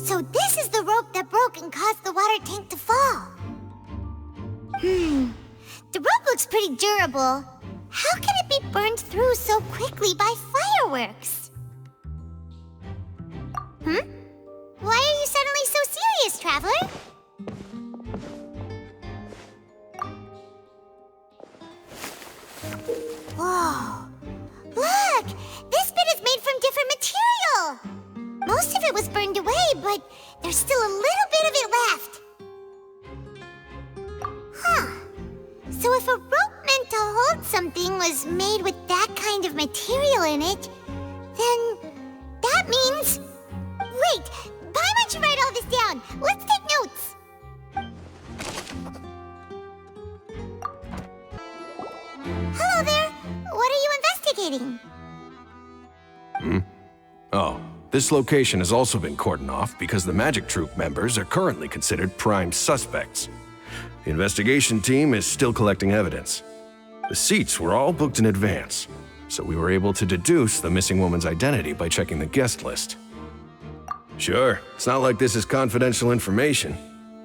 So this is the rope that broke and caused the water tank to fall. The rope looks pretty durable. How can it be burned through so quickly by fireworks? Why are you suddenly so serious, Traveler? Whoa! Look! This bit is made from different material! Most of it was burned away, but there's still a little bit of it left. Huh. So if a rope meant to hold something was made with that kind of material in it, then that means... Wait! Paimon should write all this down! Let's take notes! Hello there! What are you investigating? Oh, this location has also been cordoned off because the Magic Troupe members are currently considered prime suspects. The investigation team is still collecting evidence. The seats were all booked in advance, so we were able to deduce the missing woman's identity by checking the guest list. Sure, it's not like this is confidential information.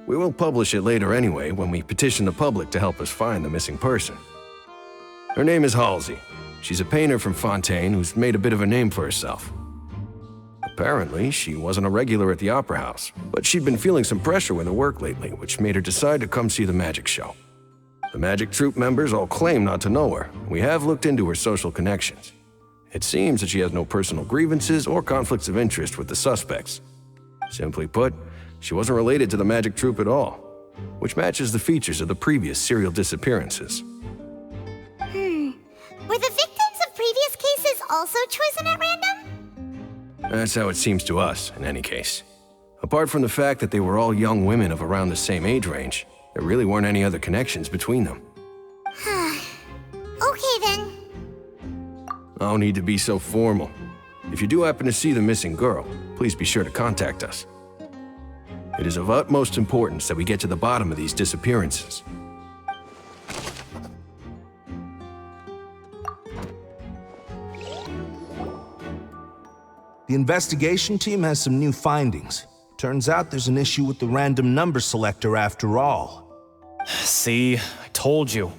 We will publish it later anyway when we petition the public to help us find the missing person. Her name is Halsey. She's a painter from Fontaine who's made a bit of a name for herself. Apparently, she wasn't a regular at the Opera House, but she'd been feeling some pressure with her work lately, which made her decide to come see the magic show. The Magic Troupe members all claim not to know her. We have looked into her social connections. It seems that she has no personal grievances or conflicts of interest with the suspects. Simply put, she wasn't related to the Magic Troupe at all, which matches the features of the previous serial disappearances. Were the victims of previous cases also chosen at random? That's how it seems to us, in any case. Apart from the fact that they were all young women of around the same age range, there really weren't any other connections between them. Okay then. No need to be so formal. If you do happen to see the missing girl, please be sure to contact us. It is of utmost importance that we get to the bottom of these disappearances. The investigation team has some new findings. Turns out there's an issue with the random number selector after all. See, I told you.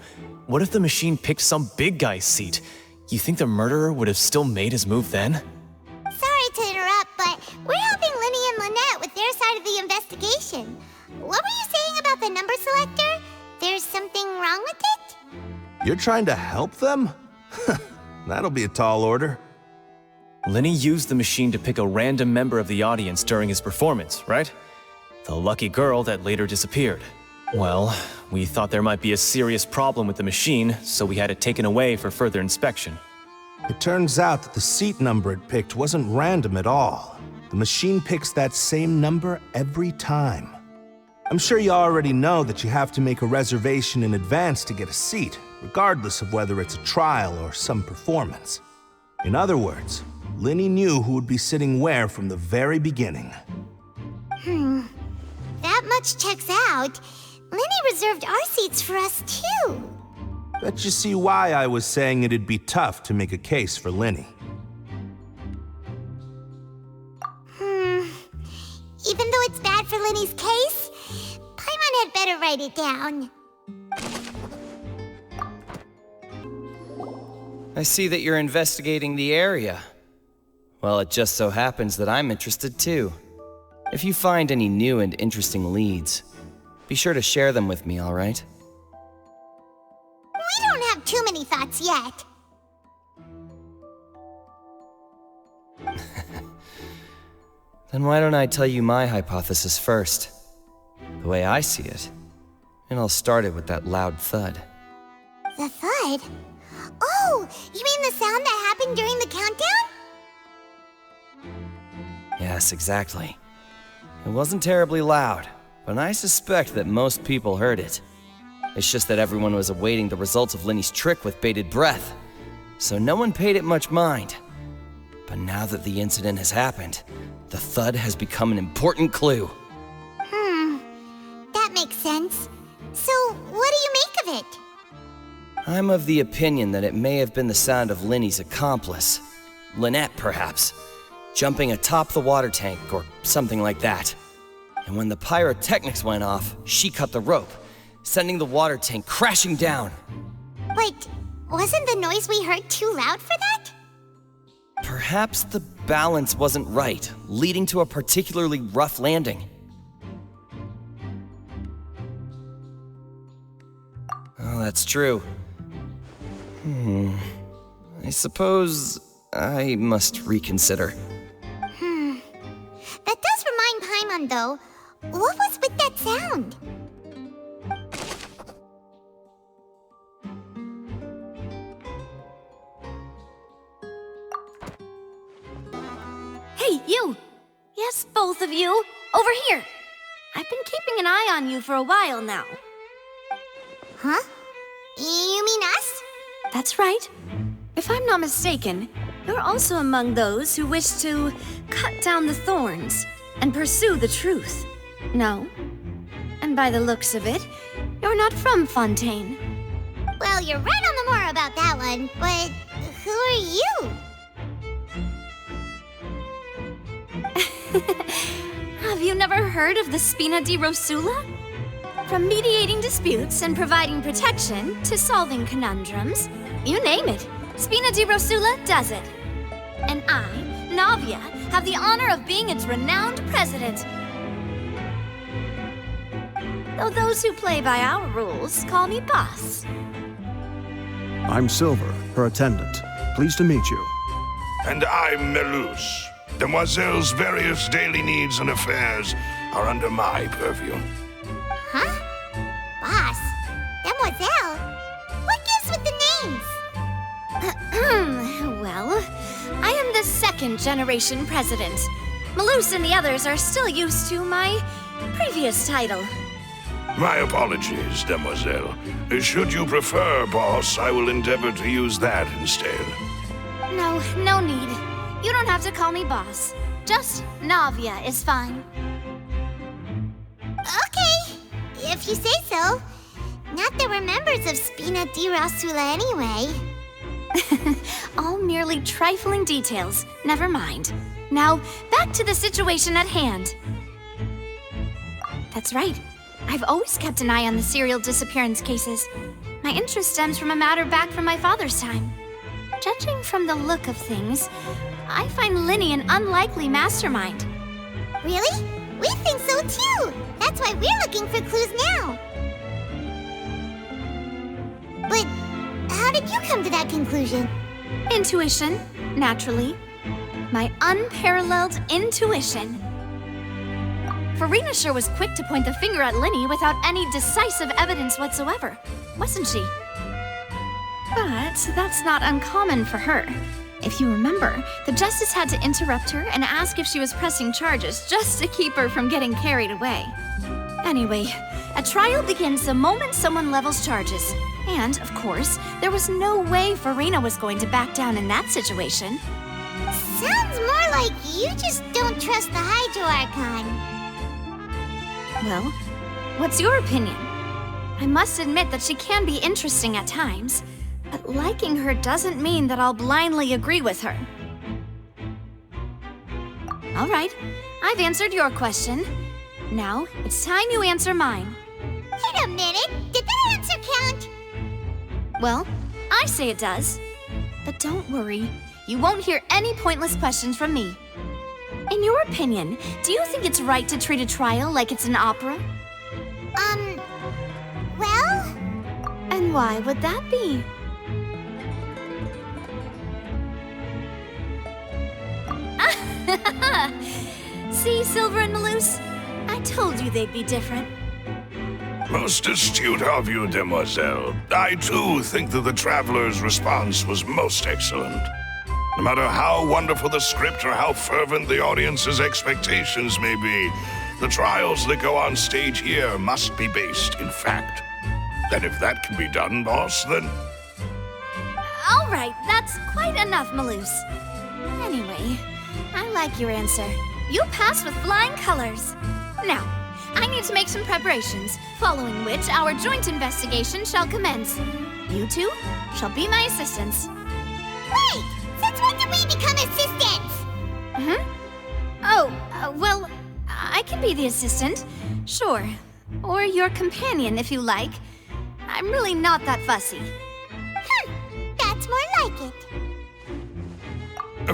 What if the machine picked some big guy's seat? You think the murderer would have still made his move then? Sorry to interrupt, but we're helping Linny and Lynette with their side of the investigation. What were you saying about the number selector? There's something wrong with it? You're trying to help them? That'll be a tall order. Linny used the machine to pick a random member of the audience during his performance, right? The lucky girl that later disappeared. Well, we thought there might be a serious problem with the machine, so we had it taken away for further inspection. It turns out that the seat number it picked wasn't random at all. The machine picks that same number every time. I'm sure you already know that you have to make a reservation in advance to get a seat, regardless of whether it's a trial or some performance. In other words, Linny knew who would be sitting where from the very beginning. That much checks out. Linny reserved our seats for us too. Bet you see why I was saying it'd be tough to make a case for Linny. Even though it's bad for Linny's case, Paimon had better write it down. I see that you're investigating the area. Well, it just so happens that I'm interested too. If you find any new and interesting leads, be sure to share them with me, all right? We don't have too many thoughts yet. Then why don't I tell you my hypothesis first? The way I see it. And I'll start it with that loud thud. The thud? Oh, you mean the sound that happened during the countdown? Yes, exactly. It wasn't terribly loud, but I suspect that most people heard it. It's just that everyone was awaiting the results of Linny's trick with bated breath, so no one paid it much mind. But now that the incident has happened, the thud has become an important clue. That makes sense. So, what do you make of it? I'm of the opinion that it may have been the sound of Linny's accomplice. Lynette, perhaps. jumping atop the water tank or something like that. And when the pyrotechnics went off, she cut the rope, sending the water tank crashing down. But wasn't the noise we heard too loud for that? Perhaps the balance wasn't right, leading to a particularly rough landing. Oh, that's true. I suppose I must reconsider. That does remind Paimon, though. What was with that sound? Hey, you! Yes, both of you! Over here! I've been keeping an eye on you for a while now. Huh? You mean us? That's right. If I'm not mistaken, you're also among those who wish to cut down the thorns and pursue the truth. No? And by the looks of it, you're not from Fontaine. Well, you're right on the more about that one, but who are you? Have you never heard of the Spina di Rosula? From mediating disputes and providing protection to solving conundrums, you name it, Spina di Rosula does it. And I, Navia, have the honor of being its renowned president. Though those who play by our rules call me boss. I'm Silver, her attendant. Pleased to meet you. And I'm Melus. Demoiselle's various daily needs and affairs are under my purview. Huh? Boss? Demoiselle? What gives with the names? Well, I am the second generation president. Melus and the others are still used to my previous title. My apologies, Demoiselle. Should you prefer, boss, I will endeavor to use that instead. No need. You don't have to call me boss. Just Navia is fine. Okay, if you say so. Not that we're members of Spina di Rosula anyway. All merely trifling details. Never mind. Now, back to the situation at hand. That's right. I've always kept an eye on the serial disappearance cases. My interest stems from a matter back from my father's time. Judging from the look of things, I find Linny an unlikely mastermind. Really? We think so too! That's why we're looking for clues now. But how did you come to that conclusion? Intuition, naturally. My unparalleled intuition. Farina sure was quick to point the finger at Linny without any decisive evidence whatsoever, wasn't she? But that's not uncommon for her. If you remember, the justice had to interrupt her and ask if she was pressing charges just to keep her from getting carried away. Anyway, a trial begins the moment someone levels charges. And, of course, there was no way Farina was going to back down in that situation. Sounds more like you just don't trust the Hydro Archon. Well, what's your opinion? I must admit that she can be interesting at times, but liking her doesn't mean that I'll blindly agree with her. All right, I've answered your question. Now, it's time you answer mine. Wait a minute, did that answer count? Well, I say it does. But don't worry, you won't hear any pointless questions from me. In your opinion, do you think it's right to treat a trial like it's an opera? Well? And why would that be? See, Silver and Melus? I told you they'd be different. Most astute of you, Demoiselle. I, too, think that the Traveler's response was most excellent. No matter how wonderful the script or how fervent the audience's expectations may be, the trials that go on stage here must be based in fact. And if that can be done, boss, then... All right, that's quite enough, Melus. Anyway, I like your answer. You passed with flying colors. Now, I need to make some preparations, following which our joint investigation shall commence. You two shall be my assistants. Wait! Since when did we become assistants? Oh, well, I can be the assistant. Sure. Or your companion, if you like. I'm really not that fussy. That's more like it.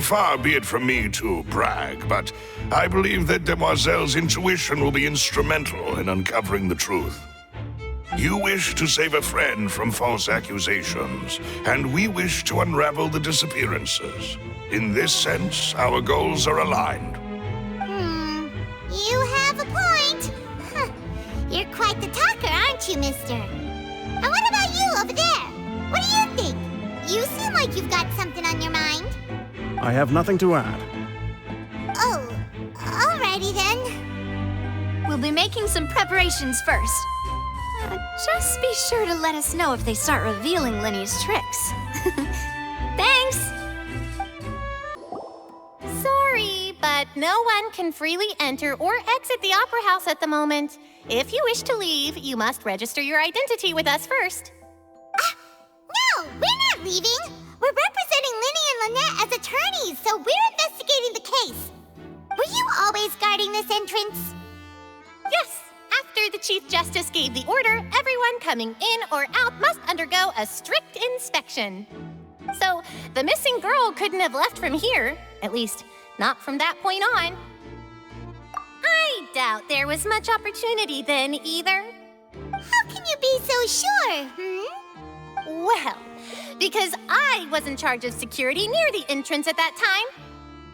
Far be it from me to brag, but I believe that Demoiselle's intuition will be instrumental in uncovering the truth. You wish to save a friend from false accusations, and we wish to unravel the disappearances. In this sense, our goals are aligned. You have a point. You're quite the talker, aren't you, mister? And what about you over there? What do you think? You seem like you've got something on your mind. I have nothing to add. Oh, alrighty then. We'll be making some preparations first. Just be sure to let us know if they start revealing Linny's tricks. Thanks! Sorry, but no one can freely enter or exit the Opera House at the moment. If you wish to leave, you must register your identity with us first. No, we're not leaving. We're representing Linny and Lynette as attorneys, so we're investigating the case. Were you always guarding this entrance? Yes, after the Chief Justice gave the order, everyone coming in or out must undergo a strict inspection. So, the missing girl couldn't have left from here, at least not from that point on. I doubt there was much opportunity then either. How can you be so sure, Well, because I was in charge of security near the entrance at that time.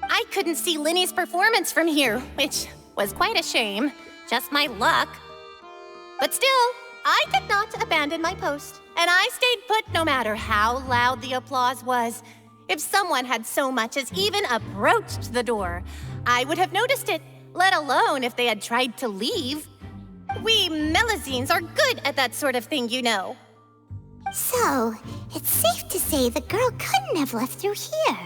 I couldn't see Linny's performance from here, which was quite a shame. Just my luck. But still, I did not abandon my post, and I stayed put no matter how loud the applause was. If someone had so much as even approached the door, I would have noticed it, let alone if they had tried to leave. We Melusines are good at that sort of thing, you know. So, it's safe to say the girl couldn't have left through here.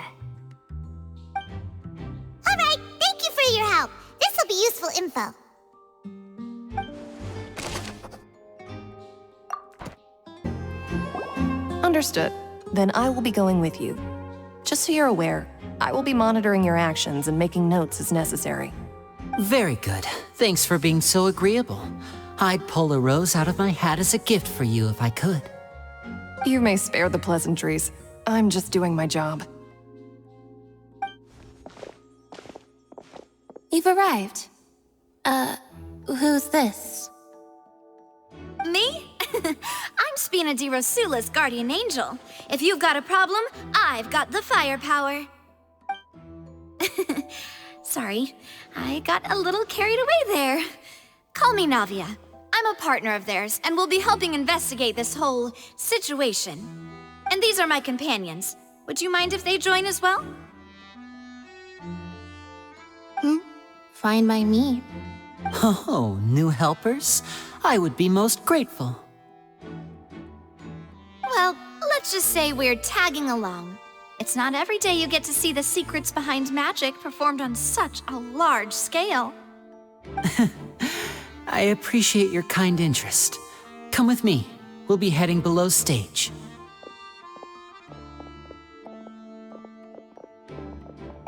Alright, thank you for your help. This will be useful info. Understood. Then I will be going with you. Just so you're aware, I will be monitoring your actions and making notes as necessary. Very good. Thanks for being so agreeable. I'd pull a rose out of my hat as a gift for you if I could. You may spare the pleasantries. I'm just doing my job. You've arrived. Who's this? Me? I'm Spina di Rosula's guardian angel. If you've got a problem, I've got the firepower. Sorry, I got a little carried away there. Call me Navia. I'm a partner of theirs, and we'll be helping investigate this whole situation. And these are my companions. Would you mind if they join as well? Fine by me. Oh, new helpers? I would be most grateful. Well, let's just say we're tagging along. It's not every day you get to see the secrets behind magic performed on such a large scale. I appreciate your kind interest. Come with me. We'll be heading below stage.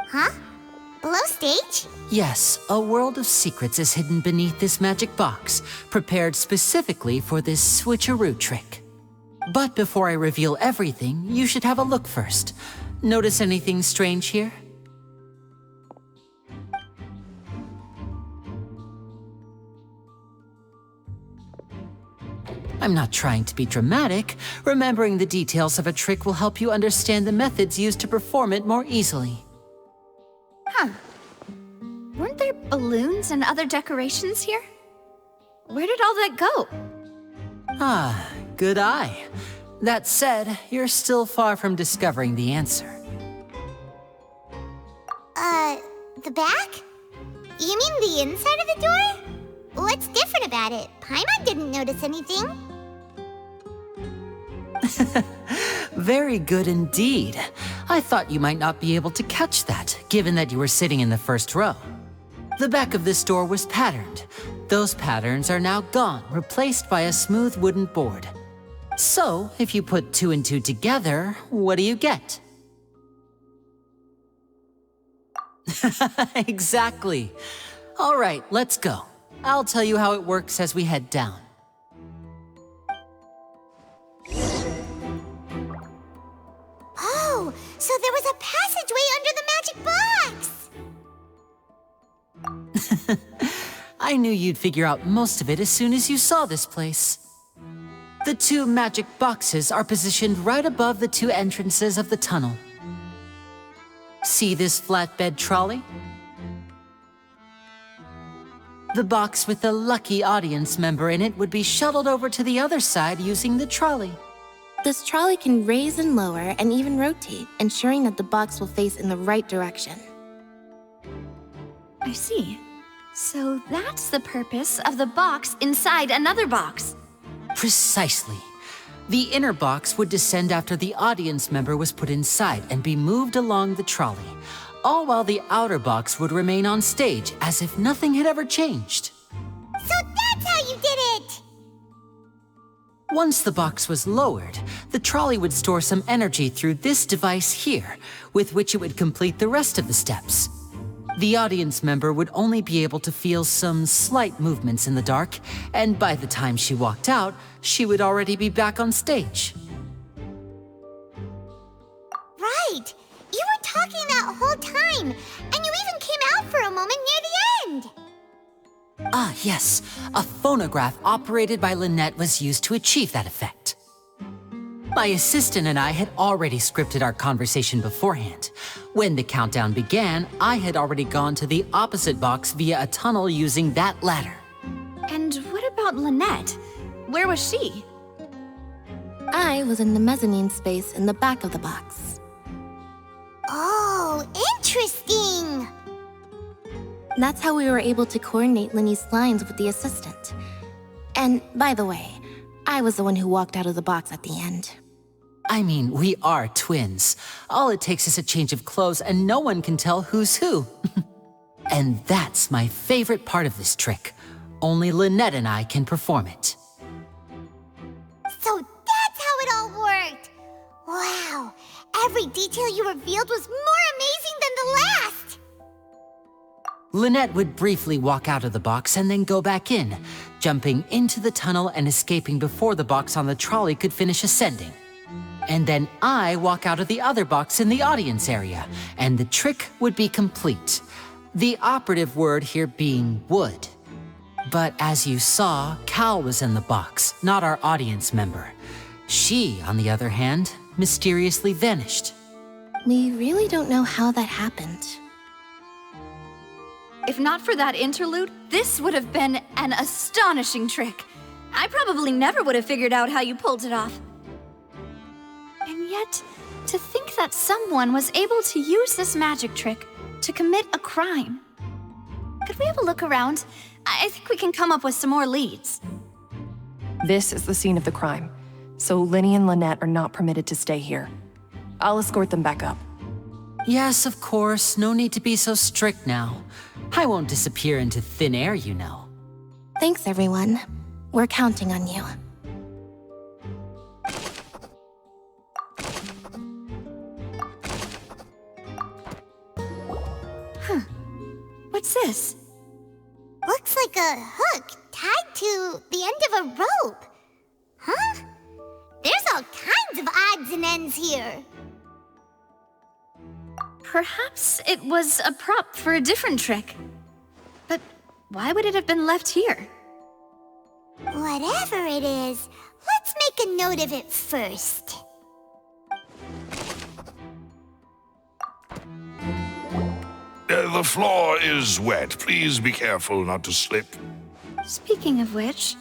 Huh? Below stage? Yes, a world of secrets is hidden beneath this magic box, prepared specifically for this switcheroo trick. But before I reveal everything, you should have a look first. Notice anything strange here? I'm not trying to be dramatic. Remembering the details of a trick will help you understand the methods used to perform it more easily. Huh. Weren't there balloons and other decorations here? Where did all that go? Ah, good eye. That said, you're still far from discovering the answer. The back? You mean the inside of the door? What's different about it? Paimon didn't notice anything. Very good indeed. I thought you might not be able to catch that, given that you were sitting in the first row. The back of this door was patterned. Those patterns are now gone, replaced by a smooth wooden board. So, if you put 2 and 2 together, what do you get? Exactly. All right, let's go. I'll tell you how it works as we head down. Oh, so there was a passageway under the magic box! I knew you'd figure out most of it as soon as you saw this place. The two magic boxes are positioned right above the two entrances of the tunnel. See this flatbed trolley? The box with the lucky audience member in it would be shuttled over to the other side using the trolley. This trolley can raise and lower and even rotate, ensuring that the box will face in the right direction. I see. So that's the purpose of the box inside another box. Precisely. The inner box would descend after the audience member was put inside and be moved along the trolley, all while the outer box would remain on stage as if nothing had ever changed. So that's how you did it! Once the box was lowered, the trolley would store some energy through this device here, with which it would complete the rest of the steps. The audience member would only be able to feel some slight movements in the dark, and by the time she walked out, she would already be back on stage. Right! You were talking that whole time, and you even came out for a moment near the end! Ah, yes. A phonograph operated by Lynette was used to achieve that effect. My assistant and I had already scripted our conversation beforehand. When the countdown began, I had already gone to the opposite box via a tunnel using that ladder. And what about Lynette? Where was she? I was in the mezzanine space in the back of the box. Oh, interesting! That's how we were able to coordinate Linny's lines with the assistant. And, by the way, I was the one who walked out of the box at the end. I mean, we are twins. All it takes is a change of clothes and no one can tell who's who. And that's my favorite part of this trick. Only Lynette and I can perform it. So that's how it all worked! Wow, every detail you revealed was more amazing than the last! Lynette would briefly walk out of the box and then go back in, jumping into the tunnel and escaping before the box on the trolley could finish ascending. And then I walk out of the other box in the audience area, and the trick would be complete. The operative word here being would. But as you saw, Cal was in the box, not our audience member. She, on the other hand, mysteriously vanished. We really don't know how that happened. If not for that interlude, this would have been an astonishing trick. I probably never would have figured out how you pulled it off. And yet, to think that someone was able to use this magic trick to commit a crime. Could we have a look around? I think we can come up with some more leads. This is the scene of the crime, so Linny and Lynette are not permitted to stay here. I'll escort them back up. Yes, of course. No need to be so strict now. I won't disappear into thin air, you know. Thanks, everyone. We're counting on you. What's this? Looks like a hook tied to the end of a rope. Huh? There's all kinds of odds and ends here. Perhaps it was a prop for a different trick. But why would it have been left here? Whatever it is, let's make a note of it first. The floor is wet. Please be careful not to slip. Speaking of which,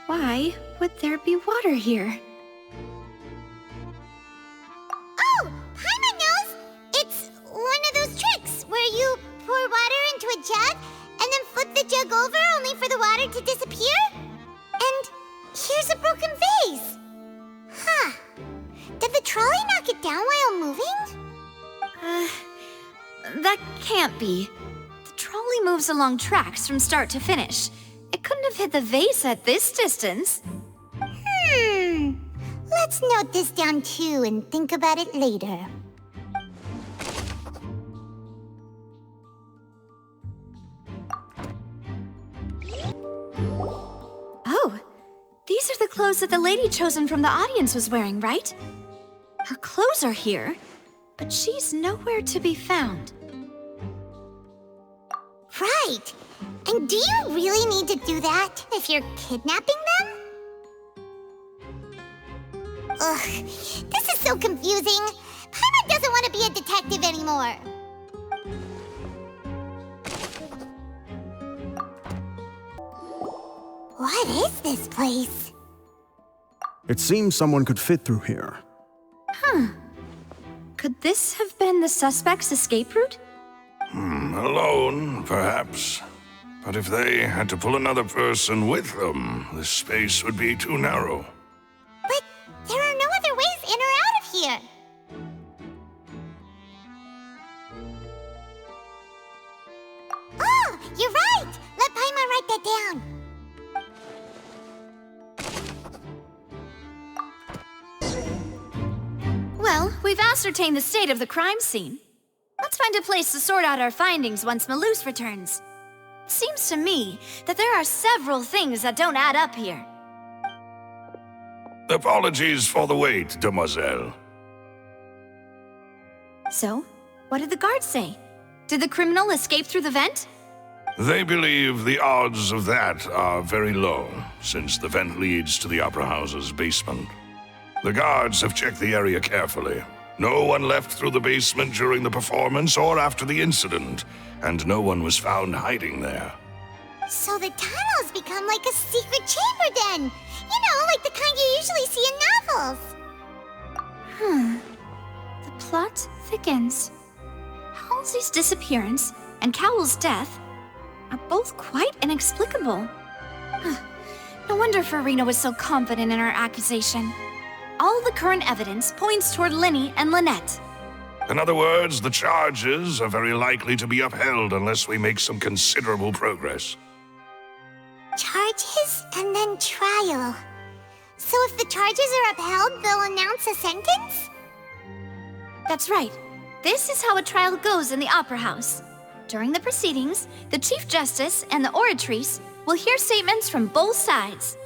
why would there be water here? Oh, Paimon knows! It's one of those tricks where you pour water into a jug and then flip the jug over only for the water to disappear? And here's a broken vase. Huh. Did the trolley knock it down while moving? That can't be. The trolley moves along tracks from start to finish. It couldn't have hit the vase at this distance. Let's note this down too and think about it later. Oh, these are the clothes that the lady chosen from the audience was wearing, right? Her clothes are here, but she's nowhere to be found. Right. And do you really need to do that if you're kidnapping them? Ugh, this is so confusing. Paimon doesn't want to be a detective anymore. What is this place? It seems someone could fit through here. Could this have been the suspect's escape route? Alone, perhaps. But if they had to pull another person with them, the space would be too narrow. But there are no other ways in or out of here. Oh, you're right! Let Paimon write that down. Well, we've ascertained the state of the crime scene. Let's find a place to sort out our findings once Malus returns. It seems to me that there are several things that don't add up here. Apologies for the wait, demoiselle. So, what did the guards say? Did the criminal escape through the vent? They believe the odds of that are very low, since the vent leads to the Opera House's basement. The guards have checked the area carefully. No one left through the basement during the performance or after the incident, and no one was found hiding there. So the tunnels become like a secret chamber then! You know, like the kind you usually see in novels. The plot thickens. Halsey's disappearance and Cowell's death are both quite inexplicable. No wonder Farina was so confident in her accusation. All the current evidence points toward Linny and Lynette. In other words, the charges are very likely to be upheld unless we make some considerable progress. Charges and then trial. So if the charges are upheld, they'll announce a sentence? That's right. This is how a trial goes in the Opera House. During the proceedings, the Chief Justice and the Oratrice will hear statements from both sides.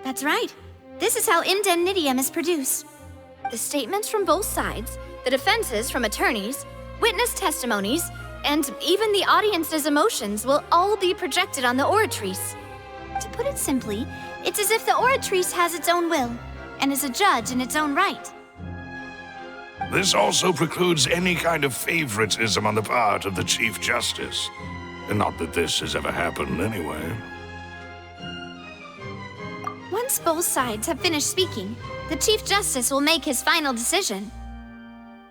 That's right. This is how indemnitium is produced. The statements from both sides, the defenses from attorneys, witness testimonies, and even the audience's emotions will all be projected on the Oratrice. To put it simply, it's as if the Oratrice has its own will and is a judge in its own right. This also precludes any kind of favoritism on the part of the Chief Justice. And not that this has ever happened anyway. Once both sides have finished speaking, the Chief Justice will make his final decision.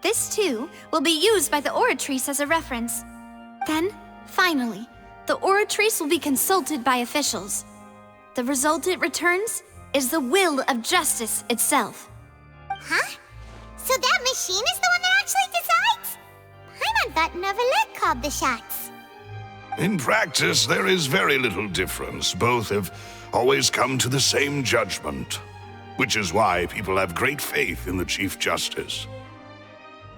This, too, will be used by the Oratrice as a reference. Then, finally, the Oratrice will be consulted by officials. The result it returns is the will of justice itself. Huh? So that machine is the one that actually decides? Paimon thought Neverlet called the shots. In practice, there is very little difference. Both have always come to the same judgment, which is why people have great faith in the Chief Justice.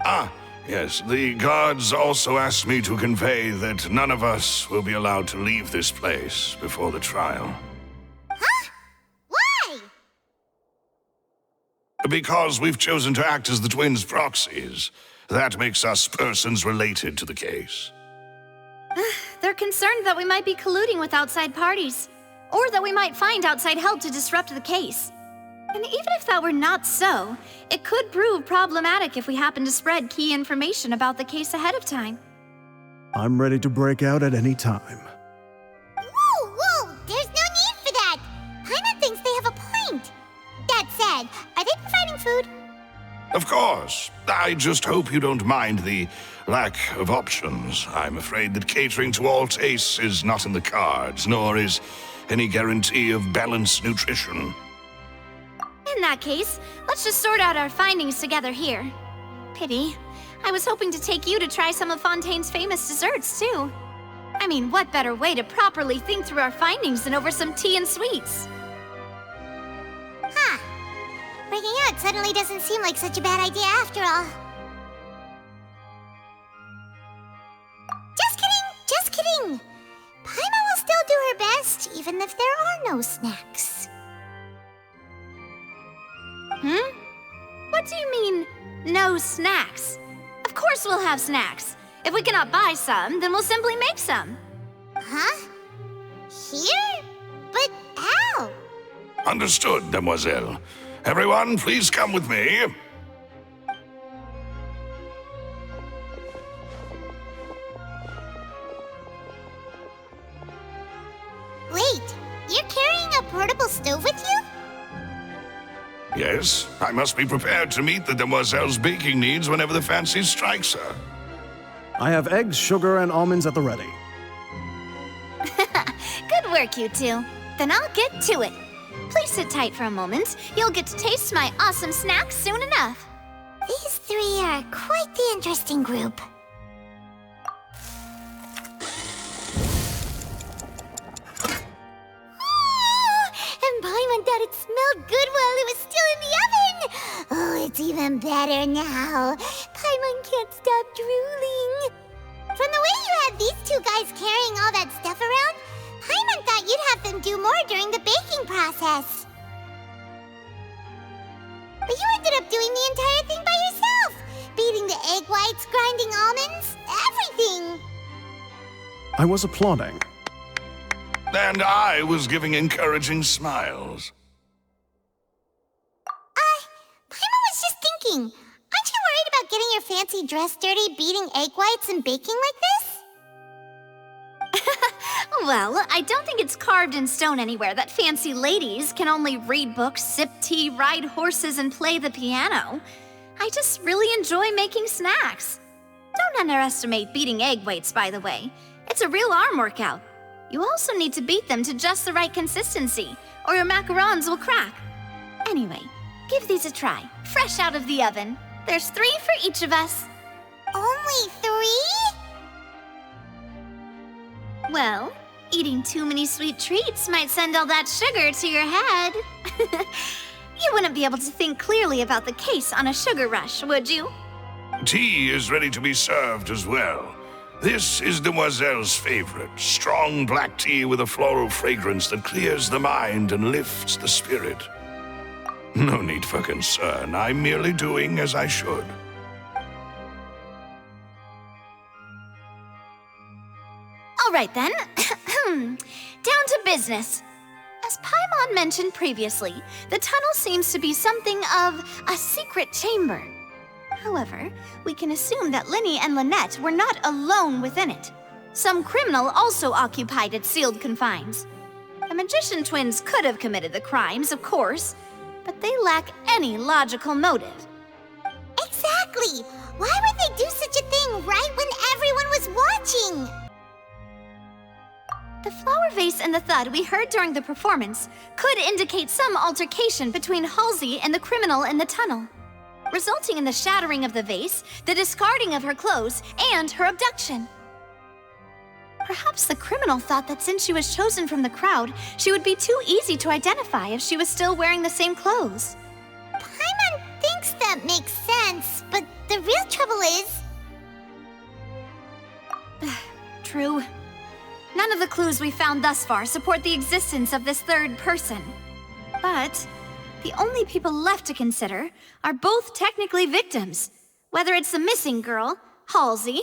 Ah, yes, the guards also asked me to convey that none of us will be allowed to leave this place before the trial. Huh? Why? Because we've chosen to act as the twins' proxies. That makes us persons related to the case. They're concerned that we might be colluding with outside parties, or that we might find outside help to disrupt the case. And even if that were not so, it could prove problematic if we happen to spread key information about the case ahead of time. I'm ready to break out at any time. Whoa! There's no need for that! Paimon thinks they have a point. That said, are they providing food? Of course. I just hope you don't mind the lack of options. I'm afraid that catering to all tastes is not in the cards, nor is any guarantee of balanced nutrition. In that case, let's just sort out our findings together here. Pity. I was hoping to take you to try some of Fontaine's famous desserts, too. I mean, what better way to properly think through our findings than over some tea and sweets? Huh. Breaking out suddenly doesn't seem like such a bad idea after all. Just kidding! Paimon will still do her best, much even if there are no snacks. What do you mean, no snacks? Of course we'll have snacks. If we cannot buy some, then we'll simply make some. Huh? Here? But how? Understood, demoiselle. Everyone, please come with me. Wait, you're carrying a portable stove with you? Yes, I must be prepared to meet the demoiselle's baking needs whenever the fancy strikes her. I have eggs, sugar, and almonds at the ready. Good work, you two. Then I'll get to it. Please sit tight for a moment. You'll get to taste my awesome snacks soon enough. These three are quite the interesting group. And Paimon thought it smelled good while it was still in the oven. Oh, it's even better now. Paimon can't stop drooling. From the way you had these two guys carrying all that stuff around, Paimon thought you'd have them do more during the baking process. But you ended up doing the entire thing by yourself. Beating the egg whites, grinding almonds, everything. I was applauding. And I was giving encouraging smiles. Paimon was just thinking, aren't you worried about getting your fancy dress dirty beating egg whites and baking like this? Well, I don't think it's carved in stone anywhere that fancy ladies can only read books, sip tea, ride horses, and play the piano. I just really enjoy making snacks. Don't underestimate beating egg whites, by the way. It's a real arm workout. You also need to beat them to just the right consistency, or your macarons will crack. Anyway, give these a try, fresh out of the oven. There's 3 for each of us. Only 3? Well, eating too many sweet treats might send all that sugar to your head. You wouldn't be able to think clearly about the case on a sugar rush, would you? Tea is ready to be served as well. This is Demoiselle's favorite, strong black tea with a floral fragrance that clears the mind and lifts the spirit. No need for concern. I'm merely doing as I should. All right then. Down to business. As Paimon mentioned previously, the tunnel seems to be something of a secret chamber. However, we can assume that Linny and Lynette were not alone within it. Some criminal also occupied its sealed confines. The magician twins could have committed the crimes, of course, but they lack any logical motive. Exactly! Why would they do such a thing right when everyone was watching? The flower vase and the thud we heard during the performance could indicate some altercation between Halsey and the criminal in the tunnel, resulting in the shattering of the vase, the discarding of her clothes, and her abduction. Perhaps the criminal thought that since she was chosen from the crowd, she would be too easy to identify if she was still wearing the same clothes. Paimon thinks that makes sense, but the real trouble is... True. None of the clues we found thus far support the existence of this third person. But the only people left to consider are both technically victims, whether it's the missing girl, Halsey,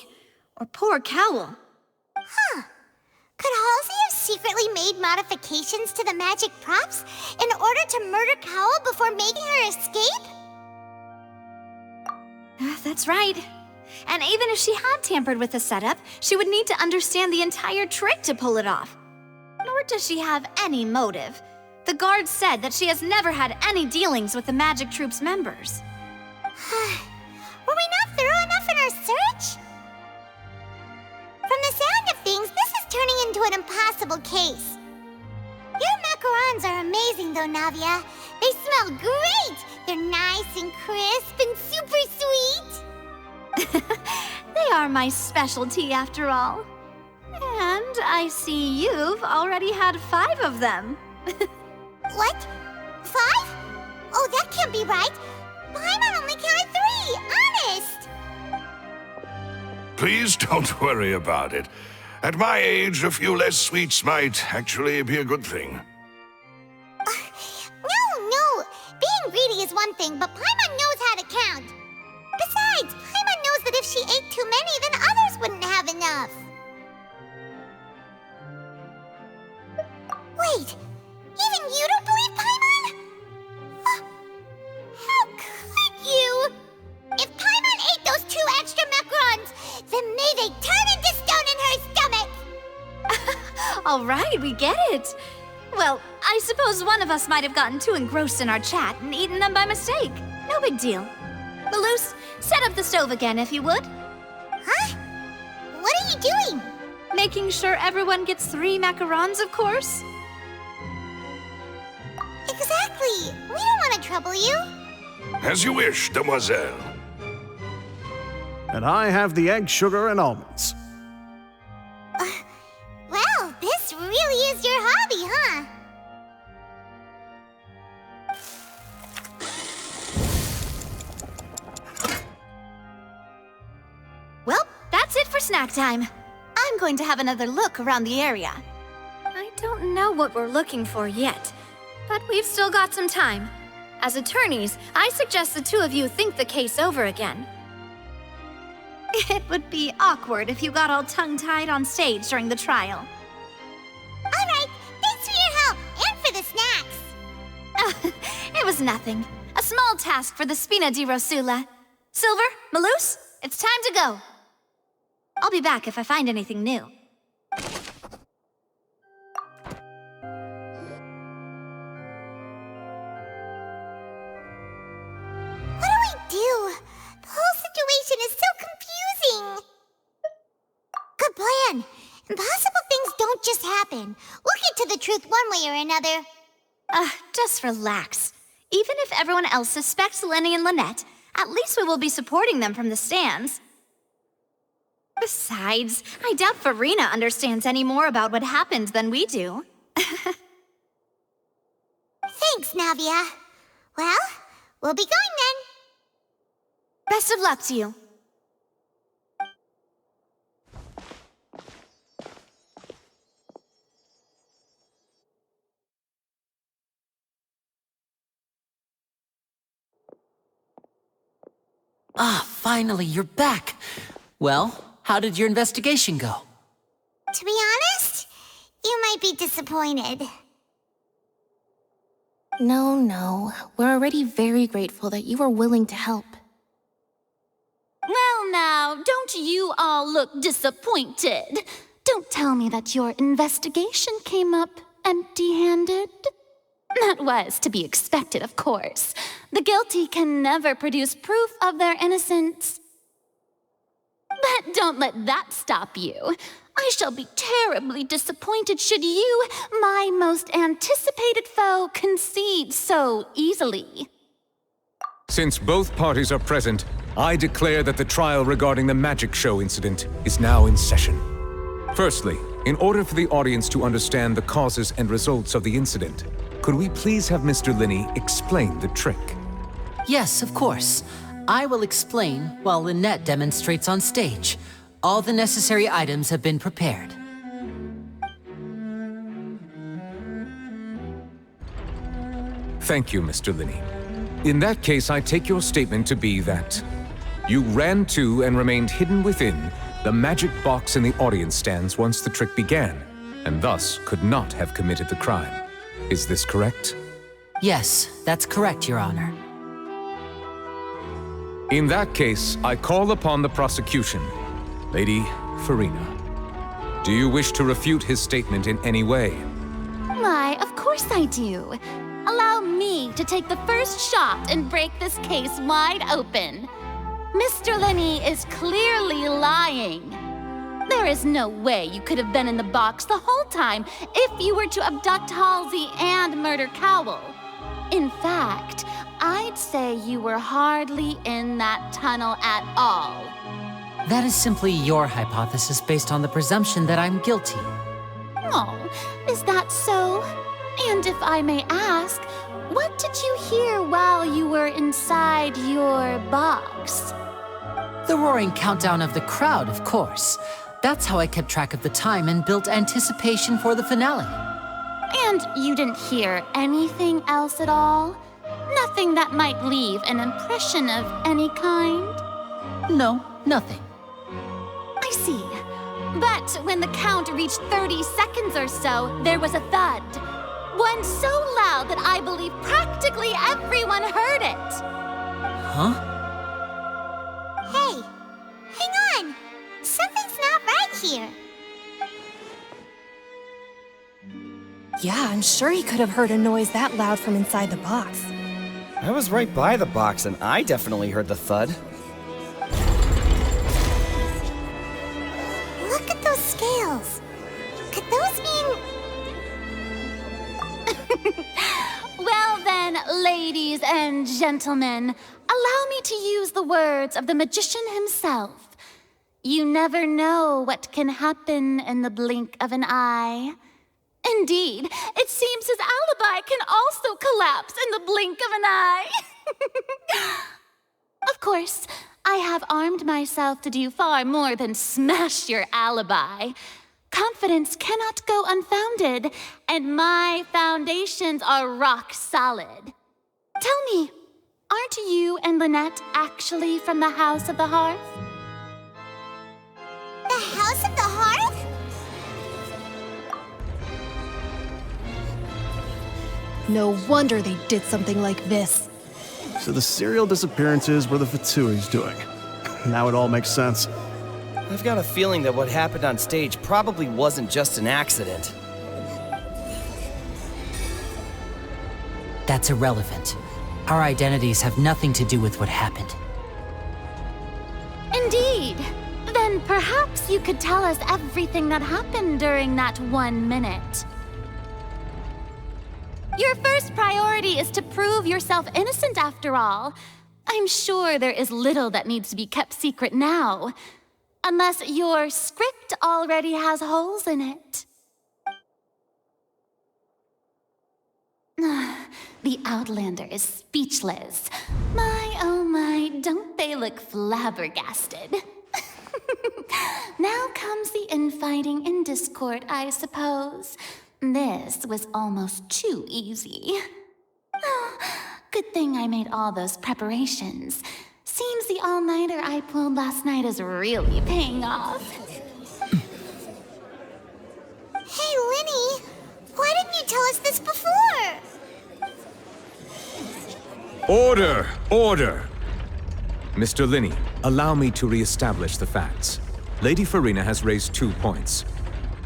or poor Cowell. Huh. Could Halsey have secretly made modifications to the magic props in order to murder Cowell before making her escape? That's right. And even if she had tampered with the setup, she would need to understand the entire trick to pull it off. Nor does she have any motive. The guards said that she has never had any dealings with the Magic Troop's members. Were we not thorough enough in our search? From the sound of things, this is turning into an impossible case. Your macarons are amazing though, Navia. They smell great! They're nice and crisp and super sweet! They are my specialty after all. And I see you've already had 5 of them. What? 5? Oh, that can't be right. Paimon only counted 3, honest! Please don't worry about it. At my age, a few less sweets might actually be a good thing. No. Being greedy is one thing, but Paimon knows how to count. Besides, Paimon knows that if she ate too many, then others wouldn't have enough. Wait, even you don't believe Paimon? How could you? If Paimon ate those 2 extra macarons, then may they turn into stone in her stomach! All right, we get it. Well, I suppose one of us might have gotten too engrossed in our chat and eaten them by mistake. No big deal. Malus, set up the stove again, if you would. Huh? What are you doing? Making sure everyone gets 3 macarons, of course. Exactly. We don't want to trouble you. As you wish, demoiselle. And I have the egg, sugar, and almonds. Well, this really is your hobby, huh? Well, that's it for snack time. I'm going to have another look around the area. I don't know what we're looking for yet, but we've still got some time. As attorneys, I suggest the 2 of you think the case over again. It would be awkward if you got all tongue-tied on stage during the trial. All right, thanks for your help and for the snacks. It was nothing. A small task for the Spina di Rosula. Silver, Malus, it's time to go. I'll be back if I find anything new. What do we do? The whole situation is so confusing. Good plan. Impossible things don't just happen. We'll get to the truth one way or another. Just relax. Even if everyone else suspects Lenny and Lynette, at least we will be supporting them from the stands. Besides, I doubt Farina understands any more about what happened than we do. Thanks, Navia. Well, we'll be going then. Best of luck to you. Ah, finally, you're back. Well, how did your investigation go? To be honest, you might be disappointed. No. We're already very grateful that you were willing to help. Well now, don't you all look disappointed? Don't tell me that your investigation came up empty-handed. That was to be expected, of course. The guilty can never produce proof of their innocence. But don't let that stop you. I shall be terribly disappointed should you, my most anticipated foe, concede so easily. Since both parties are present, I declare that the trial regarding the magic show incident is now in session. Firstly, in order for the audience to understand the causes and results of the incident, could we please have Mr. Linney explain the trick? Yes, of course. I will explain while Lynette demonstrates on stage. All the necessary items have been prepared. Thank you, Mr. Linney. In that case, I take your statement to be that you ran to and remained hidden within the magic box in the audience stands once the trick began, and thus could not have committed the crime. Is this correct? Yes, that's correct, Your Honor. In that case, I call upon the prosecution. Lady Farina, do you wish to refute his statement in any way? Why, of course I do. Allow me to take the first shot and break this case wide open. Mr. Linney is clearly lying. There is no way you could have been in the box the whole time if you were to abduct Halsey and murder Cowell. In fact, I'd say you were hardly in that tunnel at all. That is simply your hypothesis based on the presumption that I'm guilty. Oh, is that so? And if I may ask, what did you hear while you were inside your box? The roaring countdown of the crowd, of course. That's how I kept track of the time and built anticipation for the finale. And you didn't hear anything else at all? Nothing that might leave an impression of any kind? No, nothing. I see. But when the count reached 30 seconds or so, there was a thud. One so loud that I believe practically everyone heard it. Huh? Hey, hang on. Something's not right here. Yeah, I'm sure he could have heard a noise that loud from inside the box. I was right by the box and I definitely heard the thud. Look at those scales. Could those mean... Well then, ladies and gentlemen, allow me to use the words of the magician himself. You never know what can happen in the blink of an eye. Indeed, it seems his alibi can also collapse in the blink of an eye. Of course, I have armed myself to do far more than smash your alibi. Confidence cannot go unfounded, and my foundations are rock solid. Tell me, aren't you and Lynette actually from the House of the Hearth? The House of the Hearth? No wonder they did something like this. So the serial disappearances were the Fatsui's doing. Now it all makes sense. I've got a feeling that what happened on stage probably wasn't just an accident. That's irrelevant. Our identities have nothing to do with what happened. Indeed. Then perhaps you could tell us everything that happened during that 1 minute. Your first priority is to prove yourself innocent after all. I'm sure there is little that needs to be kept secret now. Unless your script already has holes in it. The Outlander is speechless. My, oh my, don't they look flabbergasted? Now comes the infighting and discord, I suppose. This was almost too easy. Good thing I made all those preparations. Seems the all-nighter I pulled last night is really paying off. Hey, Linny, why didn't you tell us this before? Order! Order! Mr. Linney, allow me to re-establish the facts. Lady Farina has raised 2 points.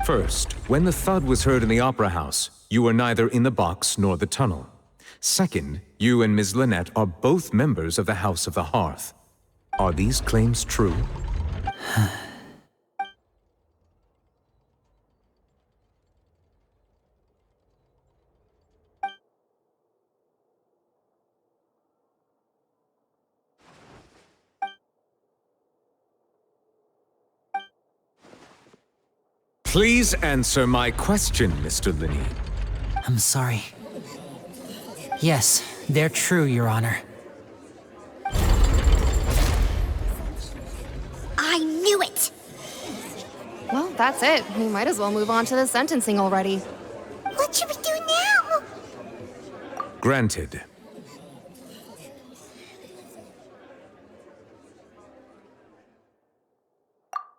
First, when the thud was heard in the Opera House, you were neither in the box nor the tunnel. Second, you and Ms. Lynette are both members of the House of the Hearth. Are these claims true? Please answer my question, Mr. Linney. I'm sorry. Yes, they're true, Your Honor. I knew it! Well, that's it. We might as well move on to the sentencing already. What should we do now? Granted.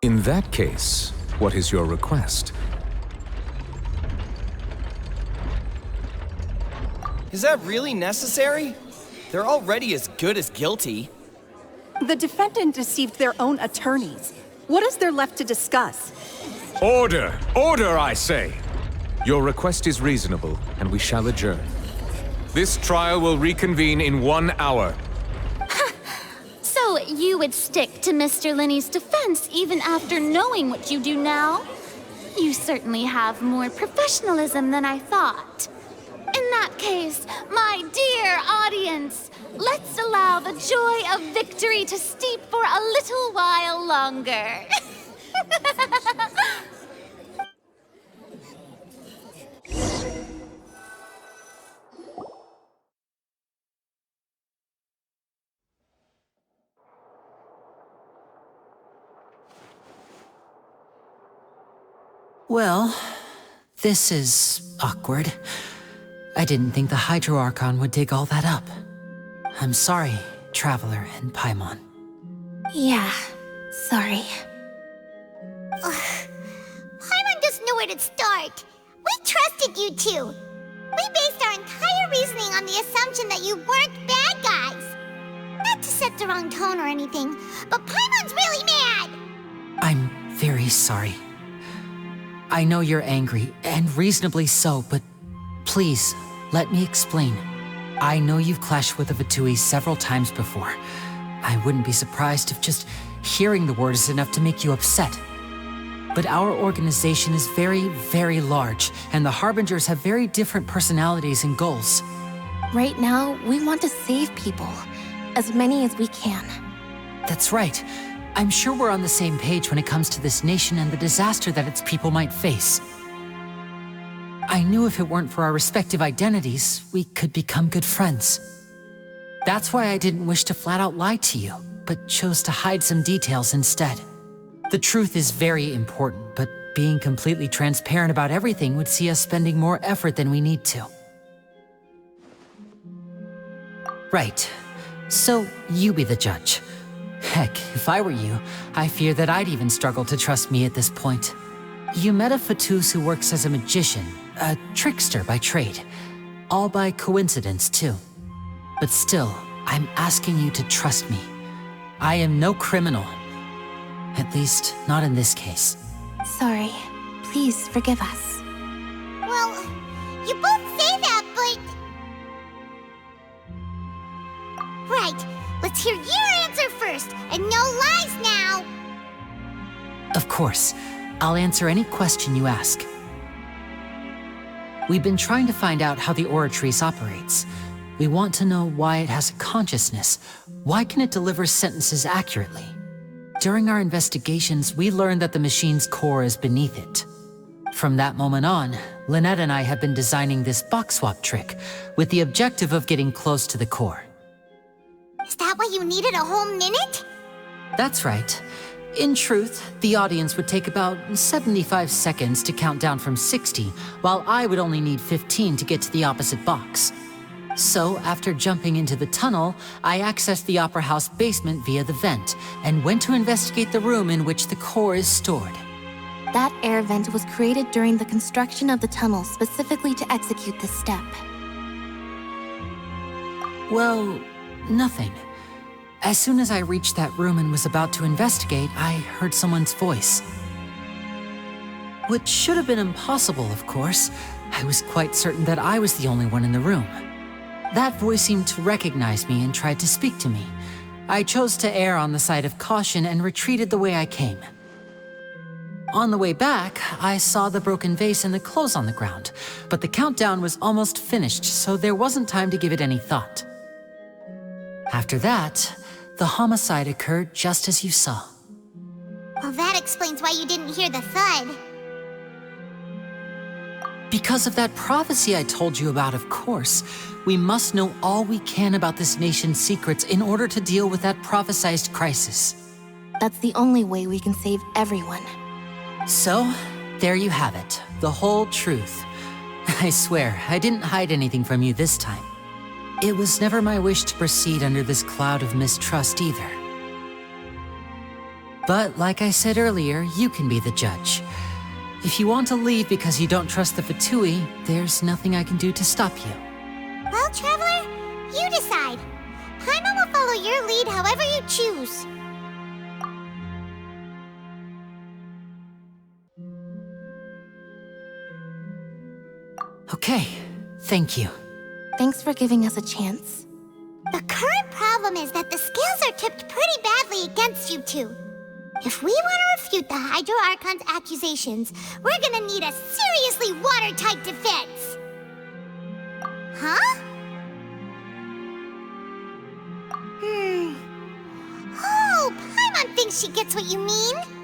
In that case, what is your request? Is that really necessary? They're already as good as guilty. The defendant deceived their own attorneys. What is there left to discuss? Order! Order, I say! Your request is reasonable, and we shall adjourn. This trial will reconvene in 1 hour. So you would stick to Mr. Linney's defense even after knowing what you do now? You certainly have more professionalism than I thought. In that case, my dear audience, let's allow the joy of victory to steep for a little while longer. Well, this is awkward. I didn't think the Hydro Archon would dig all that up. I'm sorry, Traveler and Paimon. Yeah, sorry. Paimon doesn't know where to start. We trusted you two. We based our entire reasoning on the assumption that you weren't bad guys. Not to set the wrong tone or anything, but Paimon's really mad! I'm very sorry. I know you're angry, and reasonably so, but please, let me explain. I know you've clashed with the Fatui several times before. I wouldn't be surprised if just hearing the word is enough to make you upset. But our organization is very, very large, and the Harbingers have very different personalities and goals. Right now, we want to save people. As many as we can. That's right. I'm sure we're on the same page when it comes to this nation and the disaster that its people might face. I knew if it weren't for our respective identities, we could become good friends. That's why I didn't wish to flat out lie to you, but chose to hide some details instead. The truth is very important, but being completely transparent about everything would see us spending more effort than we need to. Right. So, you be the judge. Heck, if I were you, I fear that I'd even struggle to trust me at this point. You met a Fatus who works as a magician, a trickster by trade. All by coincidence, too. But still, I'm asking you to trust me. I am no criminal. At least, not in this case. Sorry. Please forgive us. Well, you both say that, but... Right. Let's hear your answer first, and no lies now! Of course. I'll answer any question you ask. We've been trying to find out how the Oratrice operates. We want to know why it has a consciousness. Why can it deliver sentences accurately? During our investigations, we learned that the machine's core is beneath it. From that moment on, Lynette and I have been designing this box swap trick, with the objective of getting close to the core. Is that why you needed a whole minute? That's right. In truth, the audience would take about 75 seconds to count down from 60, while I would only need 15 to get to the opposite box. So, after jumping into the tunnel, I accessed the Opera House basement via the vent, and went to investigate the room in which the core is stored. That air vent was created during the construction of the tunnel specifically to execute this step. Well, nothing. As soon as I reached that room and was about to investigate, I heard someone's voice. Which should have been impossible, of course. I was quite certain that I was the only one in the room. That voice seemed to recognize me and tried to speak to me. I chose to err on the side of caution and retreated the way I came. On the way back, I saw the broken vase and the clothes on the ground, but the countdown was almost finished, so there wasn't time to give it any thought. After that, the homicide occurred just as you saw. Well, that explains why you didn't hear the thud. Because of that prophecy I told you about, of course. We must know all we can about this nation's secrets in order to deal with that prophesized crisis. That's the only way we can save everyone. So, there you have it. The whole truth. I swear, I didn't hide anything from you this time. It was never my wish to proceed under this cloud of mistrust either. But like I said earlier, you can be the judge. If you want to leave because you don't trust the Fatui, there's nothing I can do to stop you. Well, Traveler, you decide. Paimon will follow your lead however you choose. Okay, thank you. Thanks for giving us a chance. The current problem is that the scales are tipped pretty badly against you two. If we want to refute the Hydro Archon's accusations, we're gonna need a seriously watertight defense. Huh? Oh, Paimon thinks she gets what you mean.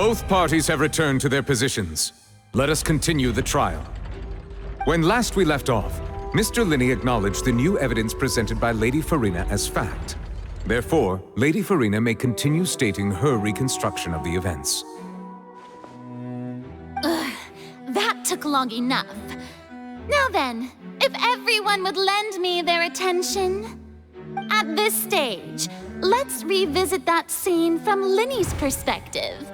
Both parties have returned to their positions. Let us continue the trial. When last we left off, Mr. Linney acknowledged the new evidence presented by Lady Farina as fact. Therefore, Lady Farina may continue stating her reconstruction of the events. That took long enough. Now then, if everyone would lend me their attention. At this stage, let's revisit that scene from Linney's perspective.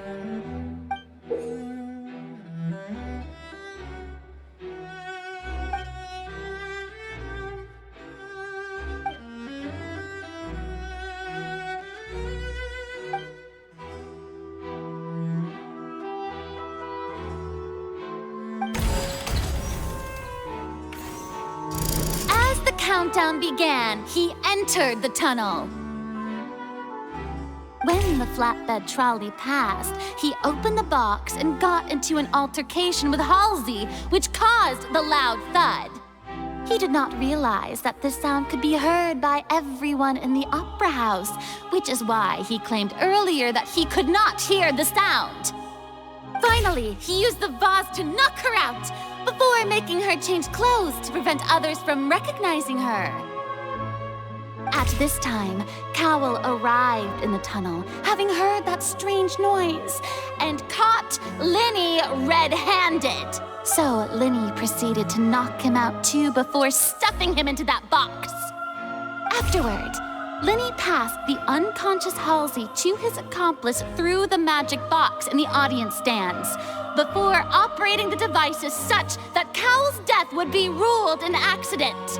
Countdown began, he entered the tunnel. When the flatbed trolley passed, he opened the box and got into an altercation with Halsey, which caused the loud thud. He did not realize that this sound could be heard by everyone in the opera house, which is why he claimed earlier that he could not hear the sound. Finally, he used the vase to knock her out, before making her change clothes to prevent others from recognizing her. At this time, Cowell arrived in the tunnel, having heard that strange noise, and caught Linney red-handed. So Linney proceeded to knock him out too before stuffing him into that box. Afterward, Linney passed the unconscious Halsey to his accomplice through the magic box in the audience stands, before operating the devices such that Cowell's death would be ruled an accident.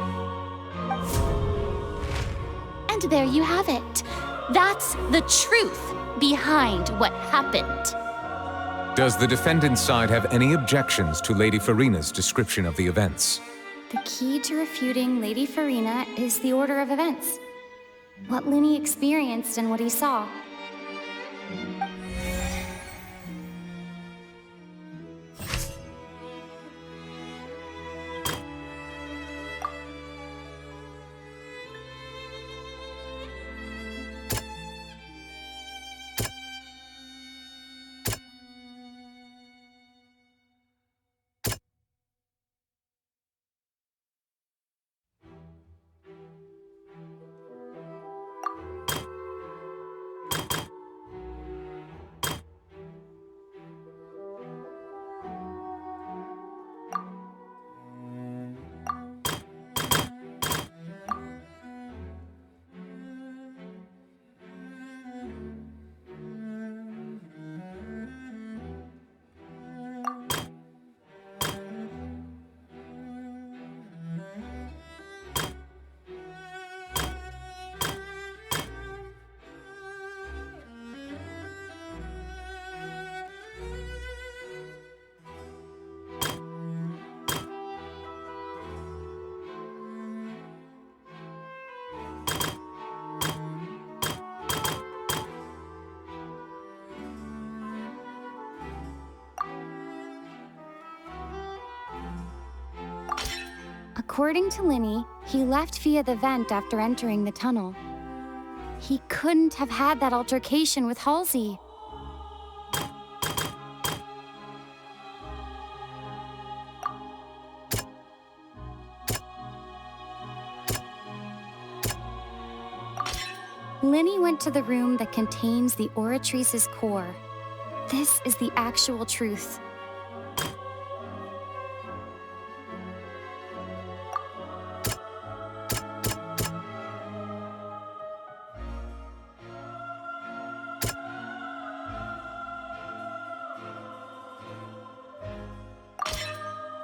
And there you have it. That's the truth behind what happened. Does the defendant's side have any objections to Lady Farina's description of the events? The key to refuting Lady Farina is the order of events. What Linney experienced and what he saw. According to Linney, he left via the vent after entering the tunnel. He couldn't have had that altercation with Halsey. Linney went to the room that contains the Oratrice's core. This is the actual truth.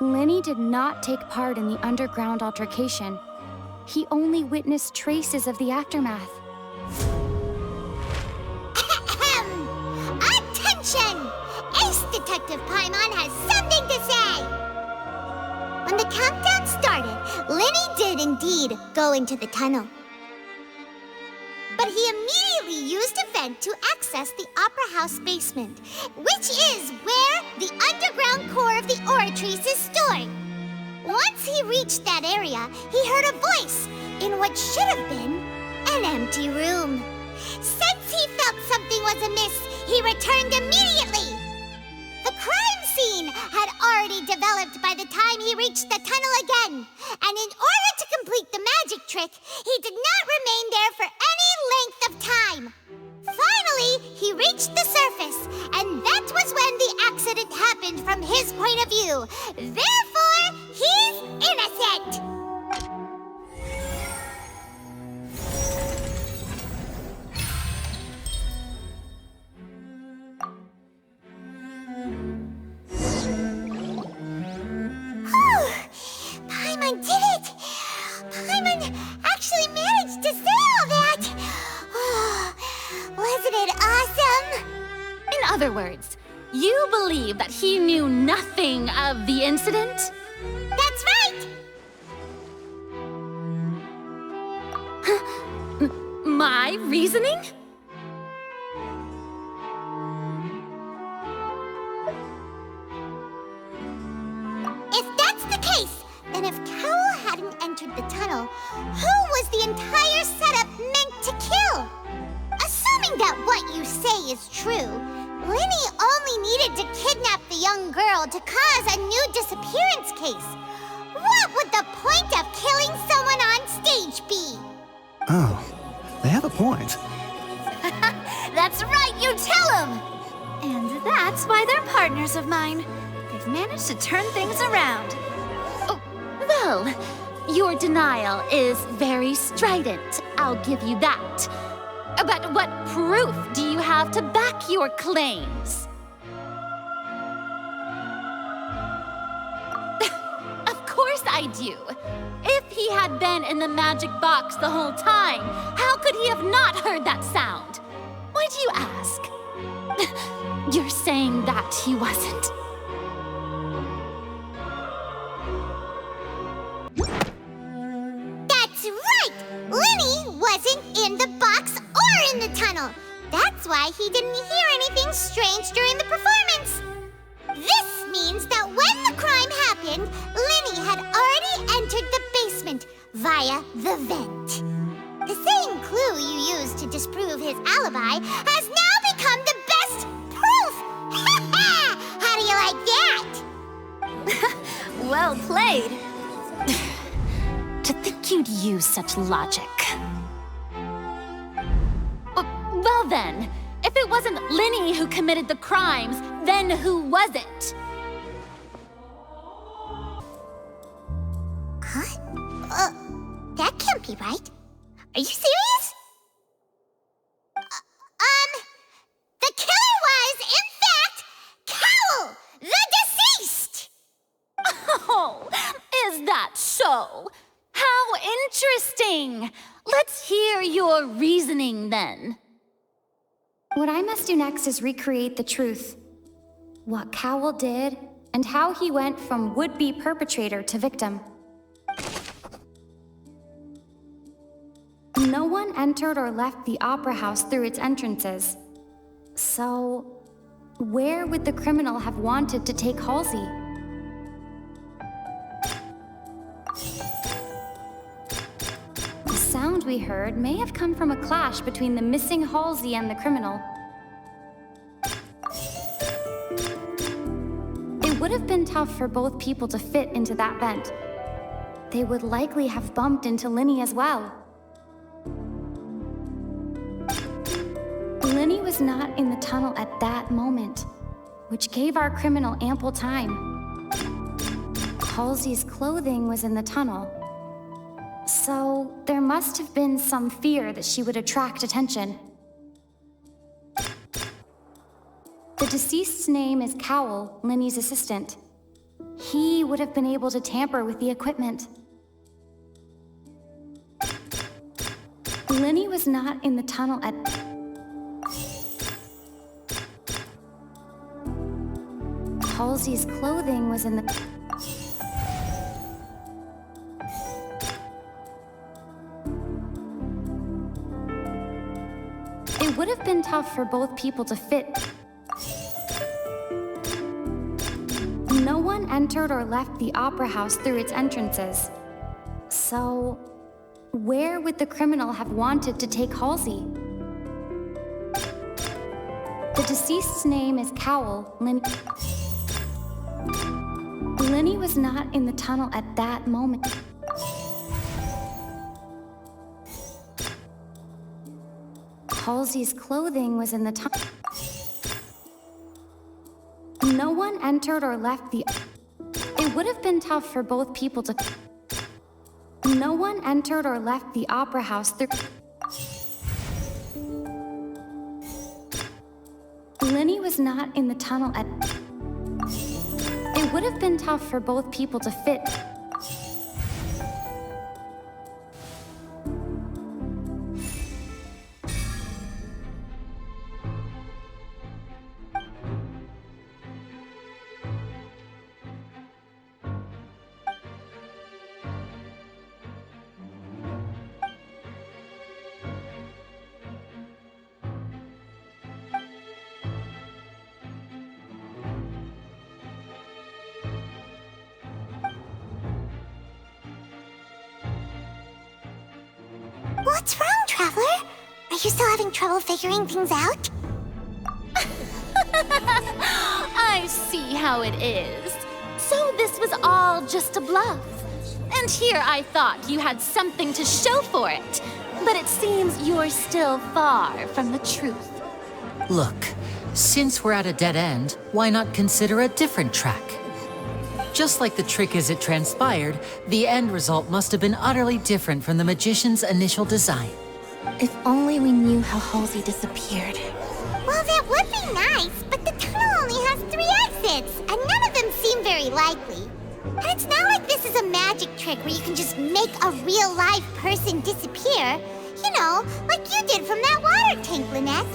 Linney did not take part in the underground altercation. He only witnessed traces of the aftermath. Attention! Ace Detective Paimon has something to say! When the countdown started, Linney did indeed go into the tunnel. But he immediately used a vent to access the Opera House basement, which is where the underground core of the Oratrice is stored. Once he reached that area, he heard a voice in what should have been an empty room. Since he felt something was amiss, he returned immediately already developed by the time he reached the tunnel again. And in order to complete the magic trick, he did not remain there for any length of time. Finally, he reached the surface, and that was when the accident happened from his point of view. Therefore, he's innocent! Paimon did it! Paimon actually managed to say all that! Wasn't it awesome? In other words, you believe that he knew nothing of the incident? That's right! My reasoning? If that's the case, then if Cowell hadn't entered the tunnel, who was the entire setup meant to kill? Assuming that what you say is true, Linny only needed to kidnap the young girl to cause a new disappearance case. What would the point of killing someone on stage be? Oh, they have a point. That's right, you tell him! And that's why they're partners of mine. They've managed to turn things around. Oh, well, your denial is very strident, I'll give you that. But what proof do you have to back your claims? Of course I do. If he had been in the magic box the whole time, how could he have not heard that sound? Why do you ask? You're saying that he wasn't. That's right! Linny wasn't in the box or in the tunnel. That's why he didn't hear anything strange during the performance. This means that when the crime happened, Linny had already entered the basement via the vent. The same clue you used to disprove his alibi has now become the best proof! How do you like that? Well played. To think you'd use such logic. Well then, if it wasn't Linny who committed the crimes, then who was it? Huh? That can't be right. Are you serious? The killer was, in fact, Cowell, the deceased! Oh, is that so? How interesting! Let's hear your reasoning then. What I must do next is recreate the truth. What Cowell did, and how he went from would-be perpetrator to victim. No one entered or left the Opera House through its entrances. So, where would the criminal have wanted to take Halsey? The sound we heard may have come from a clash between the missing Halsey and the criminal. It would have been tough for both people to fit into that vent. They would likely have bumped into Linny as well. Linny was not in the tunnel at that moment, which gave our criminal ample time. Halsey's clothing was in the tunnel, so there must have been some fear that she would attract attention. The deceased's name is Cowell, Linny's assistant. He would have been able to tamper with the equipment. Linny was not in the tunnel at... Halsey's clothing was in the... It would have been tough for both people to fit. No one entered or left the Opera House through its entrances. So, where would the criminal have wanted to take Halsey? The deceased's name is Cowell, Lenny was not in the tunnel at that moment. Halsey's clothing was in the tunnel. No one entered or left the... It would have been tough for both people to... No one entered or left the opera house through... Lenny was not in the tunnel at... It would have been tough for both people to fit... What's wrong, Traveler? Are you still having trouble figuring things out? I see how it is. So this was all just a bluff. And here I thought you had something to show for it. But it seems you're still far from the truth. Look, since we're at a dead end, why not consider a different track? Just like the trick as it transpired, the end result must have been utterly different from the magician's initial design. If only we knew how Halsey disappeared. Well, that would be nice, but the tunnel only has 3 exits, and none of them seem very likely. And it's not like this is a magic trick where you can just make a real live person disappear. You know, like you did from that water tank, Lynette.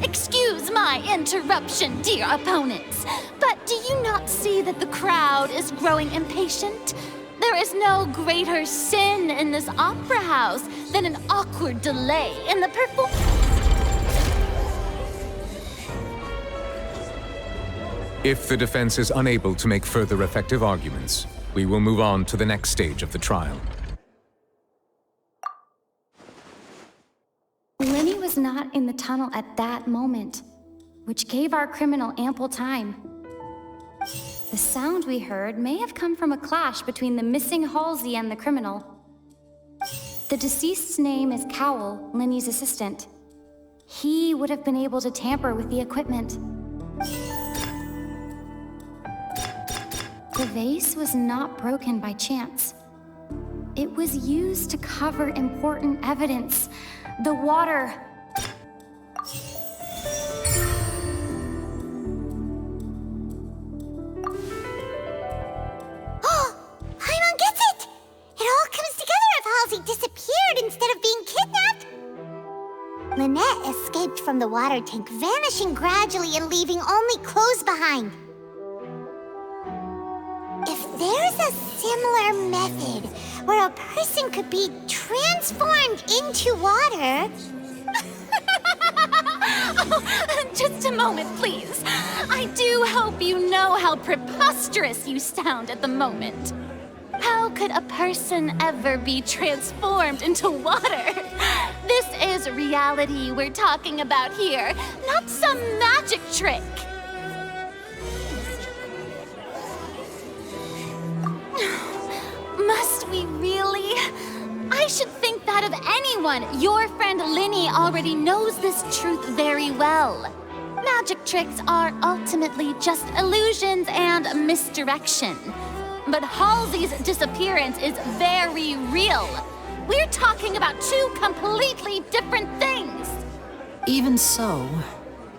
Excuse my interruption, dear opponents, but do you not see that the crowd is growing impatient? There is no greater sin in this opera house than an awkward delay in the performance. If the defense is unable to make further effective arguments, we will move on to the next stage of the trial. Lenny was not in the tunnel at that moment, which gave our criminal ample time. The sound we heard may have come from a clash between the missing Halsey and the criminal. The deceased's name is Cowell, Lenny's assistant. He would have been able to tamper with the equipment. The vase was not broken by chance. It was used to cover important evidence. The water. Oh, Paimon gets it! It all comes together if Halsey disappeared instead of being kidnapped. Lynette escaped from the water tank, vanishing gradually and leaving only clothes behind. If there's a similar method where a person could be transformed into water... Oh, just a moment, please. I do hope you know how preposterous you sound at the moment. How could a person ever be transformed into water? This is reality we're talking about here, not some magic trick. Must we really? I should think that of anyone. Your friend Linny already knows this truth very well. Magic tricks are ultimately just illusions and misdirection. But Halsey's disappearance is very real. We're talking about 2 completely different things. Even so,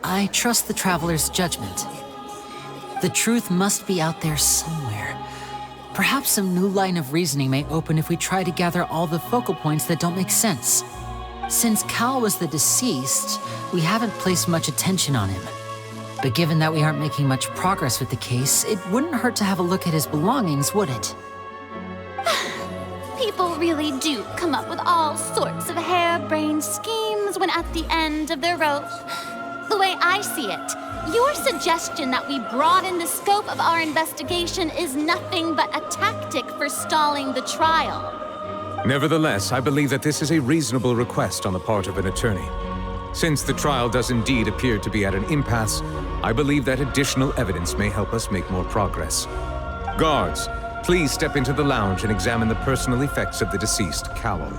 I trust the Traveler's judgment. The truth must be out there somewhere. Perhaps some new line of reasoning may open if we try to gather all the focal points that don't make sense. Since Cal was the deceased, we haven't placed much attention on him. But given that we aren't making much progress with the case, it wouldn't hurt to have a look at his belongings, would it? People really do come up with all sorts of harebrained schemes when at the end of their rope. The way I see it, your suggestion that we broaden the scope of our investigation is nothing but a tactic for stalling the trial. Nevertheless, I believe that this is a reasonable request on the part of an attorney. Since the trial does indeed appear to be at an impasse, I believe that additional evidence may help us make more progress. Guards, please step into the lounge and examine the personal effects of the deceased Cowl.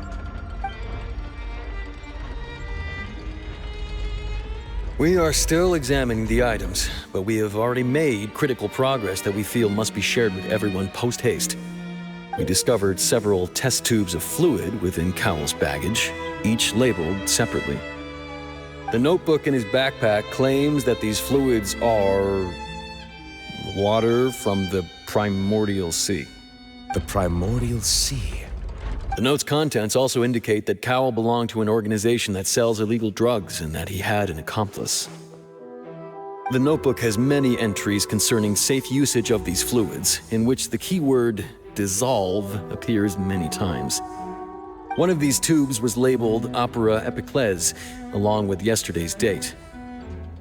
We are still examining the items, but we have already made critical progress that we feel must be shared with everyone post-haste. We discovered several test tubes of fluid within Cowl's baggage, each labeled separately. The notebook in his backpack claims that these fluids are water from the primordial sea. The primordial sea? The note's contents also indicate that Cowl belonged to an organization that sells illegal drugs and that he had an accomplice. The notebook has many entries concerning safe usage of these fluids, in which the keyword dissolve appears many times. One of these tubes was labeled Opera Epiclese, along with yesterday's date.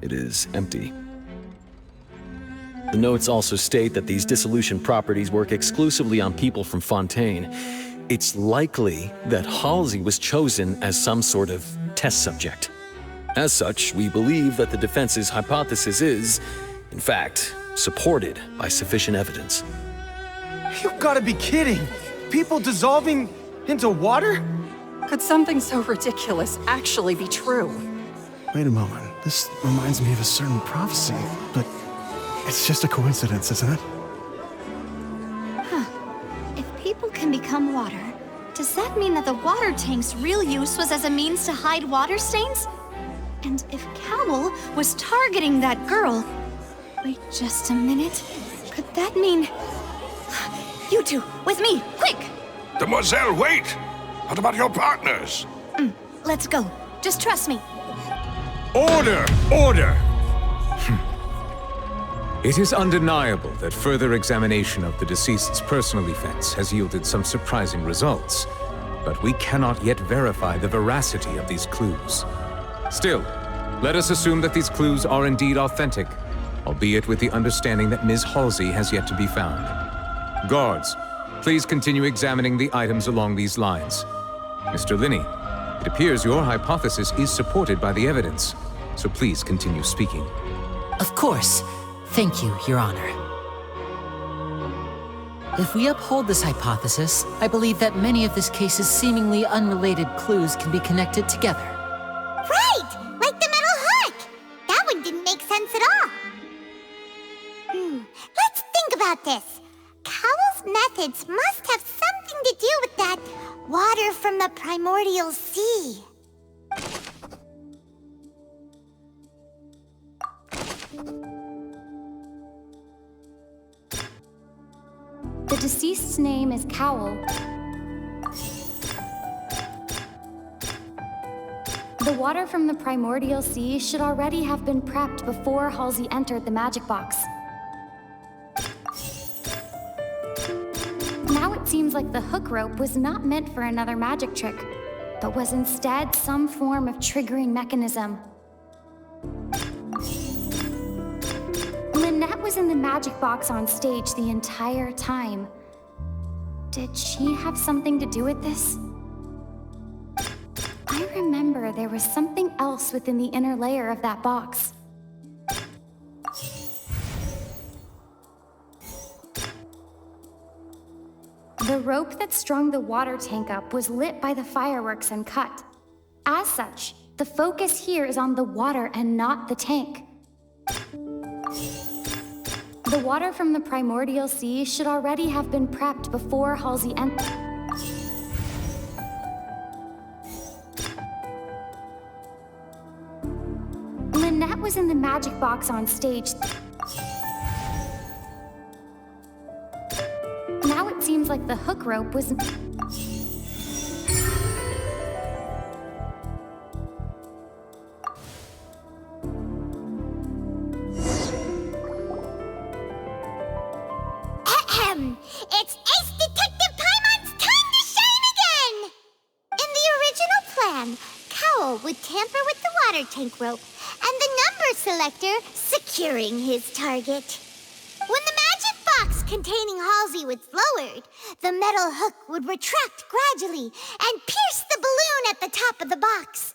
It is empty. The notes also state that these dissolution properties work exclusively on people from Fontaine. It's likely that Halsey was chosen as some sort of test subject. As such, we believe that the defense's hypothesis is, in fact, supported by sufficient evidence. You've got to be kidding! People dissolving into water? Could something so ridiculous actually be true? Wait a moment. This reminds me of a certain prophecy, but it's just a coincidence, isn't it? If people can become water, does that mean that the water tank's real use was as a means to hide water stains? And if Cowl was targeting that girl... Wait just a minute. Could that mean... You two, with me, quick! Demoiselle, wait! What about your partners? Let's go. Just trust me. Order! Order! It is undeniable that further examination of the deceased's personal effects has yielded some surprising results, but we cannot yet verify the veracity of these clues. Still, let us assume that these clues are indeed authentic, albeit with the understanding that Ms. Halsey has yet to be found. Guards, please continue examining the items along these lines. Mr. Linney, it appears your hypothesis is supported by the evidence, so please continue speaking. Of course. Thank you, Your Honor. If we uphold this hypothesis, I believe that many of this case's seemingly unrelated clues can be connected together. Right! Like the metal hook! That one didn't make sense at all. Let's think about this. Cowl's methods must have something to do with that water from the primordial sea. The deceased's name is Cowl. The water from the primordial sea should already have been prepped before Halsey entered the magic box. Now it seems like the hook rope was not meant for another magic trick, but was instead some form of triggering mechanism. Lynette was in the magic box on stage the entire time. Did she have something to do with this? I remember there was something else within the inner layer of that box. The rope that strung the water tank up was lit by the fireworks and cut. As such, the focus here is on the water and not the tank. The water from the primordial sea should already have been prepped before Halsey entered. Lynette was in the magic box on stage. Now it seems like the hook rope was... It's Ace Detective Paimon's time to shine again! In the original plan, Cowl would tamper with the water tank rope and the number selector securing his target. When the magic box containing Halsey was lowered, the metal hook would retract gradually and pierce the balloon at the top of the box.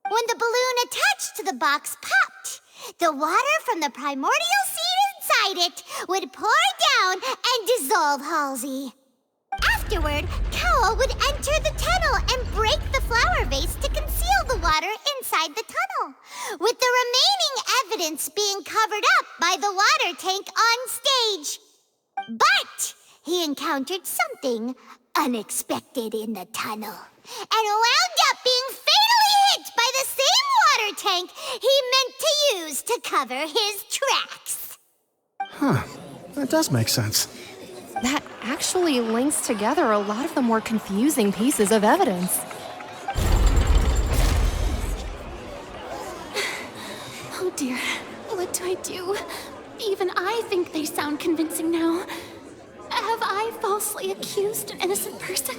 When the balloon attached to the box popped, the water from the primordial seed inside it would pour down and dissolve Halsey. Afterward, Cowl would enter the tunnel and break the flower vase to conceal the water inside the tunnel, with the remaining evidence being covered up by the water tank on stage. But he encountered something unexpected in the tunnel and wound up being fatally hit by the same water tank he meant to use to cover his tracks. Huh. That does make sense. That actually links together a lot of the more confusing pieces of evidence. Oh dear, what do I do? Even I think they sound convincing now. Have I falsely accused an innocent person?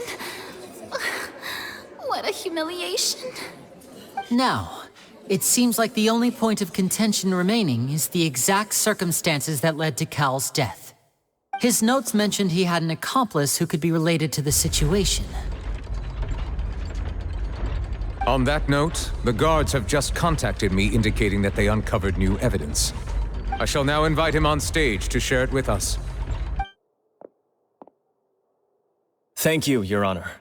What a humiliation. Now, it seems like the only point of contention remaining is the exact circumstances that led to Cowl's death. His notes mentioned he had an accomplice who could be related to the situation. On that note, the guards have just contacted me indicating that they uncovered new evidence. I shall now invite him on stage to share it with us. Thank you, Your Honor.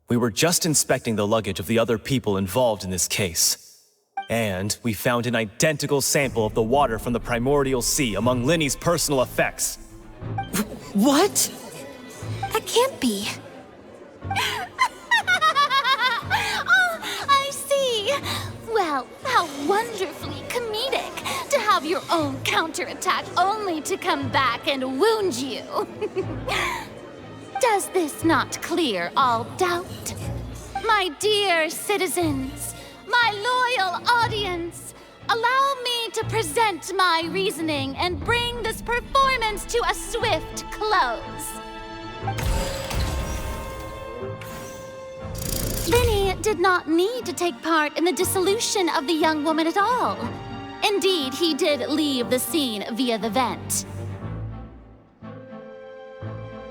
We were just inspecting the luggage of the other people involved in this case. And we found an identical sample of the water from the primordial sea among Linny's personal effects. What? That can't be. Oh, I see. Well, how wonderfully comedic to have your own counterattack only to come back and wound you. Does this not clear all doubt? My dear citizens, my loyal audience, allow me to present my reasoning and bring this performance to a swift close. Linny did not need to take part in the dissolution of the young woman at all. Indeed, he did leave the scene via the vent.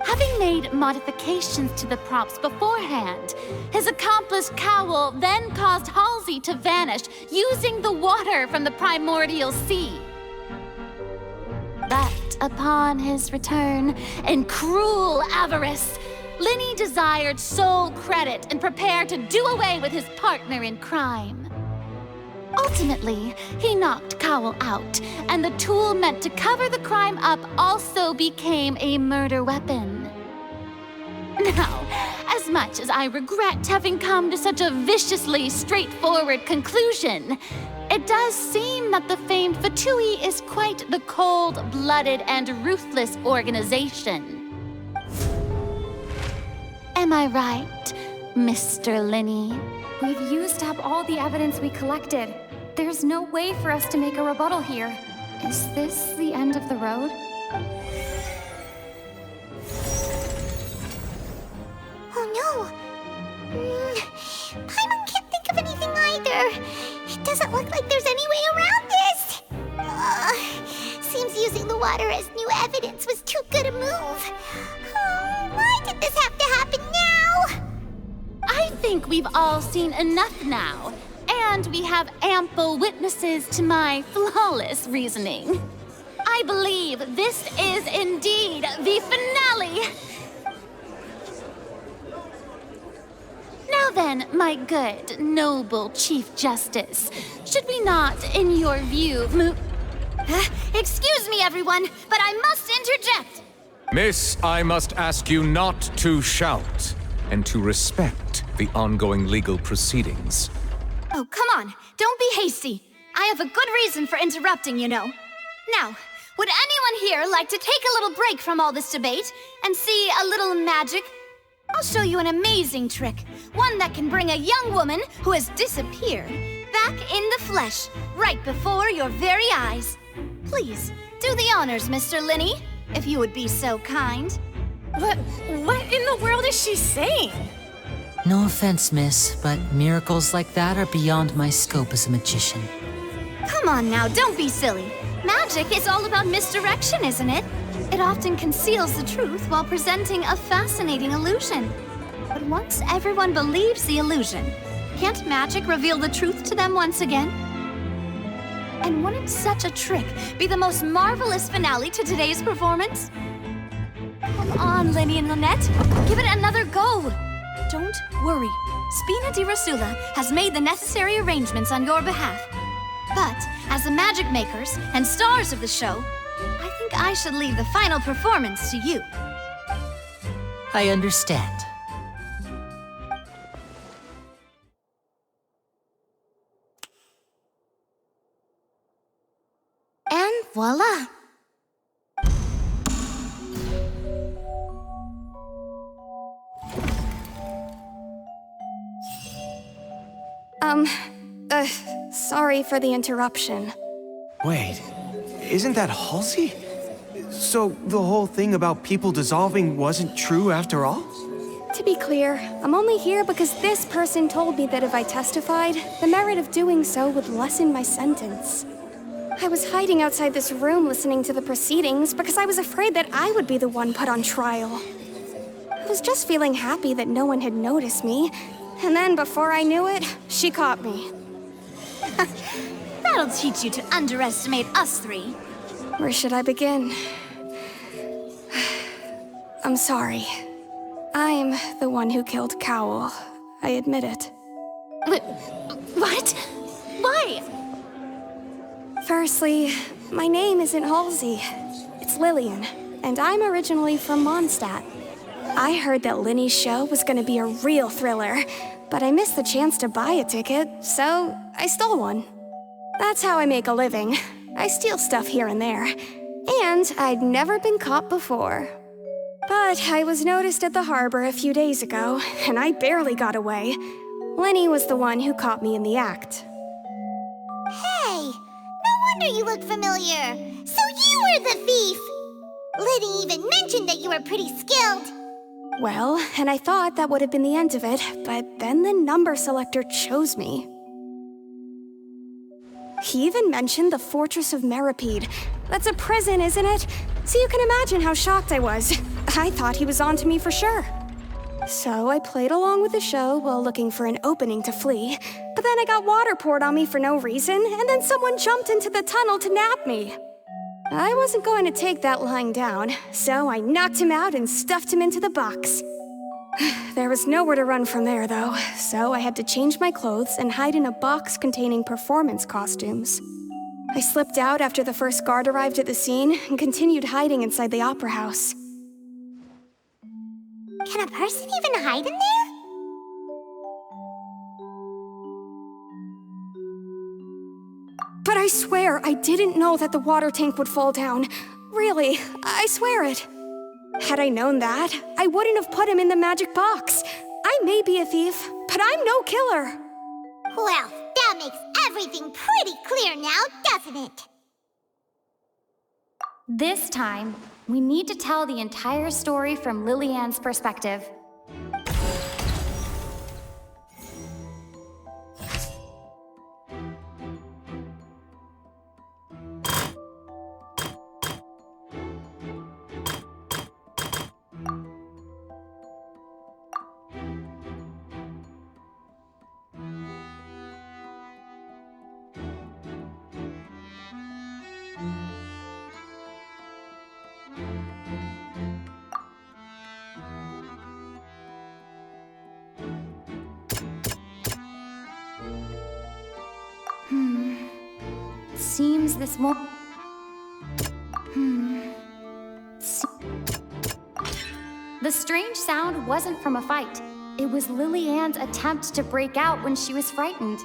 Having made modifications to the props beforehand, his accomplice Cowl then caused Halsey to vanish using the water from the primordial sea. But upon his return, in cruel avarice, Linny desired sole credit and prepared to do away with his partner in crime. Ultimately, he knocked Cowl out, and the tool meant to cover the crime up also became a murder weapon. Now, as much as I regret having come to such a viciously straightforward conclusion, it does seem that the famed Fatui is quite the cold-blooded and ruthless organization. Am I right, Mr. Linny? We've used up all the evidence we collected. There's no way for us to make a rebuttal here. Is this the end of the road? Oh no! Paimon can't think of anything either. It doesn't look like there's any way around this. Seems using the water as new evidence was too good a move. Oh, why did this have to happen now? I think we've all seen enough now, and we have ample witnesses to my flawless reasoning. I believe this is indeed the finale. Now then, my good, noble Chief Justice, should we not, in your view, move... Excuse me, everyone, but I must interject. Miss, I must ask you not to shout and to respect the ongoing legal proceedings. Oh, come on. Don't be hasty. I have a good reason for interrupting, you know. Now, would anyone here like to take a little break from all this debate and see a little magic? I'll show you an amazing trick. One that can bring a young woman who has disappeared back in the flesh, right before your very eyes. Please, do the honors, Mr. Linny, if you would be so kind. What in the world is she saying? No offense, miss, but miracles like that are beyond my scope as a magician. Come on now, don't be silly. Magic is all about misdirection, isn't it? It often conceals the truth while presenting a fascinating illusion. But once everyone believes the illusion, Can't magic reveal the truth to them once again? And wouldn't such a trick be the most marvelous finale to today's performance? Come on, Lenny and Lynette. Give it another go. Don't worry. Spina di Rasula has made the necessary arrangements on your behalf. But as the magic makers and stars of the show, I think I should leave the final performance to you. I understand. And voila! Sorry for the interruption. Wait, isn't that Halsey? So the whole thing about people dissolving wasn't true after all? To be clear, I'm only here because this person told me that if I testified, the merit of doing so would lessen my sentence. I was hiding outside this room listening to the proceedings because I was afraid that I would be the one put on trial. I was just feeling happy that no one had noticed me, and then before I knew it, she caught me. That'll teach you to underestimate us three. Where should I begin? I'm sorry. I'm the one who killed Cowl. I admit it. What? Why? Firstly, my name isn't Halsey. It's Lillian, and I'm originally from Mondstadt. I heard that Linny's show was gonna be a real thriller, but I missed the chance to buy a ticket, so I stole one. That's how I make a living. I steal stuff here and there. And I'd never been caught before. But I was noticed at the harbor a few days ago, and I barely got away. Lenny was the one who caught me in the act. Hey, no wonder you look familiar. So you were the thief! Liddy even mentioned that you were pretty skilled. Well, and I thought that would have been the end of it, but then the number selector chose me. He even mentioned the Fortress of Meripede. That's a prison, isn't it? So you can imagine how shocked I was. I thought he was onto me for sure. So I played along with the show while looking for an opening to flee, but then I got water poured on me for no reason, and then someone jumped into the tunnel to nab me. I wasn't going to take that lying down, so I knocked him out and stuffed him into the box. There was nowhere to run from there, though, so I had to change my clothes and hide in a box containing performance costumes. I slipped out after the first guard arrived at the scene and continued hiding inside the opera house. Can a person even hide in there? But I swear I didn't know that the water tank would fall down. Really, I swear it. Had I known that, I wouldn't have put him in the magic box. I may be a thief, but I'm no killer. Well, that makes everything pretty clear now, doesn't it? This time, we need to tell the entire story from Lillian's perspective. Seems this won't... The strange sound wasn't from a fight. It was Lillian's attempt to break out when she was frightened.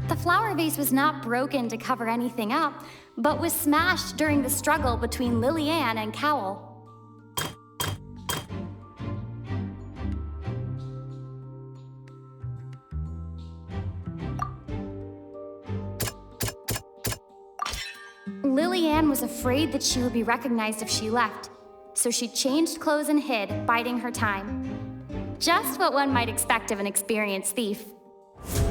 The flower vase was not broken to cover anything up, but was smashed during the struggle between Lillian and Cowl. Lillian was afraid that she would be recognized if she left, so she changed clothes and hid, biding her time. Just what one might expect of an experienced thief. And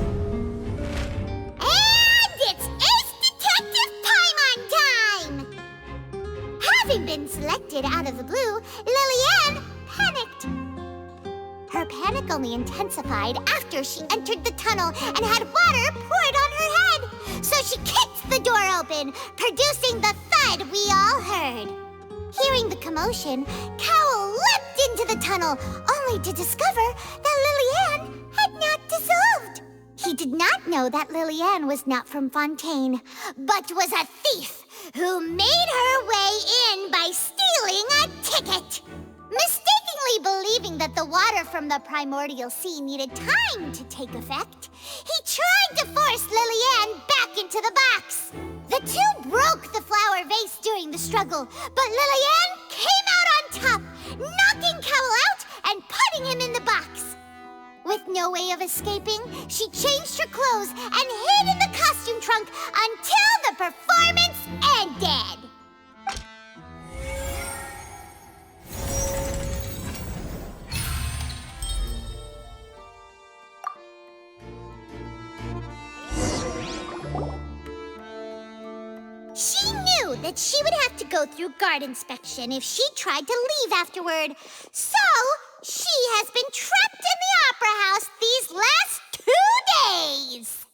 it's Ace Detective time! Having been selected out of the blue, Lillian panicked. Her panic only intensified after she entered the tunnel and had water poured on her head. So she kicked the door open, producing the thud we all heard. Hearing the commotion, Cowl leapt into the tunnel, only to discover that Lillian had not dissolved. He did not know that Lillian was not from Fontaine, but was a thief who made her way in by stealing a ticket. Mistakenly believing that the water from the primordial sea needed time to take effect, he tried to force Lillian back into the box. The two broke the flower vase during the struggle, but Lillian came out on top, knocking Cowl out and putting him in the box. With no way of escaping, she changed her clothes and hid in the costume trunk until the performance ended. She knew that she would have to go through guard inspection if she tried to leave afterward. So, she has been trapped in the Opera House these last 2 days.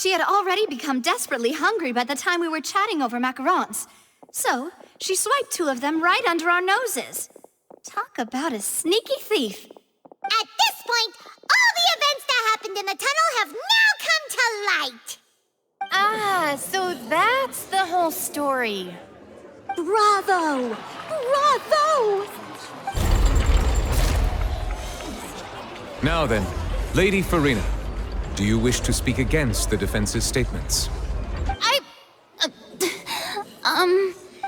She had already become desperately hungry by the time we were chatting over macarons. So, she swiped 2 of them right under our noses. Talk about a sneaky thief. At this point, all the events that happened in the tunnel have now come to light. Ah, so that's the whole story. Bravo! Bravo! Now then, Lady Farina, do you wish to speak against the defense's statements?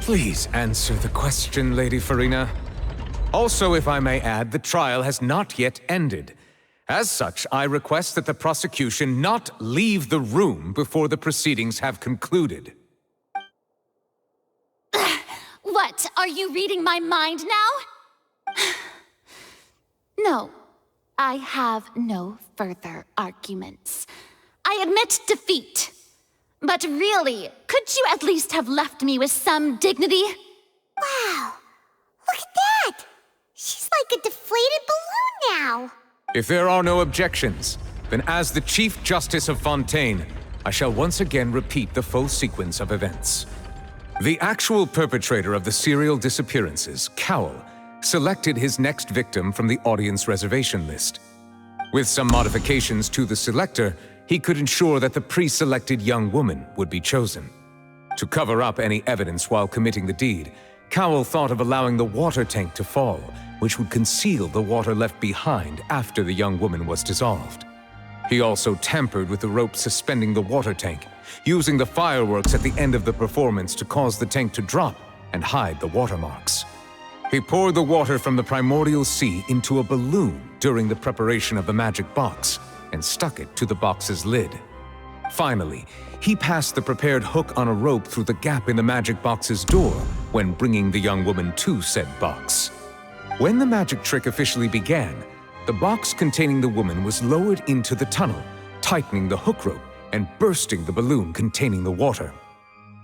Please answer the question, Lady Farina. Also, if I may add, the trial has not yet ended. As such, I request that the prosecution not leave the room before the proceedings have concluded. What, are you reading my mind now? No, I have no further arguments. I admit defeat. But really, could you at least have left me with some dignity? Wow, look at that! She's like a deflated balloon now. If there are no objections, then as the Chief Justice of Fontaine, I shall once again repeat the full sequence of events. The actual perpetrator of the serial disappearances, Cowl, selected his next victim from the audience reservation list. With some modifications to the selector, he could ensure that the pre-selected young woman would be chosen. To cover up any evidence while committing the deed, Cowl thought of allowing the water tank to fall, which would conceal the water left behind after the young woman was dissolved. He also tampered with the rope suspending the water tank, using the fireworks at the end of the performance to cause the tank to drop and hide the watermarks. He poured the water from the primordial sea into a balloon during the preparation of the magic box and stuck it to the box's lid. Finally, he passed the prepared hook on a rope through the gap in the magic box's door when bringing the young woman to said box. When the magic trick officially began, the box containing the woman was lowered into the tunnel, tightening the hook rope and bursting the balloon containing the water.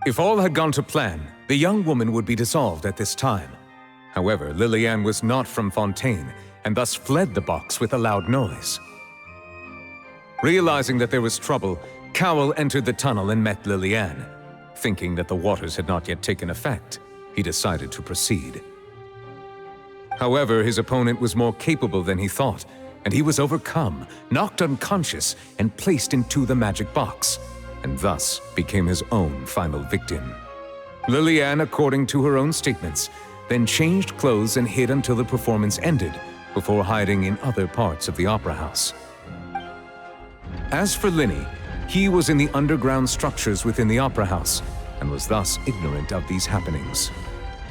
If all had gone to plan, the young woman would be dissolved at this time. However, Lillian was not from Fontaine and thus fled the box with a loud noise. Realizing that there was trouble, Cowl entered the tunnel and met Lillian. Thinking that the waters had not yet taken effect, he decided to proceed. However, his opponent was more capable than he thought, and he was overcome, knocked unconscious, and placed into the magic box, and thus became his own final victim. Lillian, according to her own statements, then changed clothes and hid until the performance ended, before hiding in other parts of the opera house. As for Linny, he was in the underground structures within the opera house, and was thus ignorant of these happenings.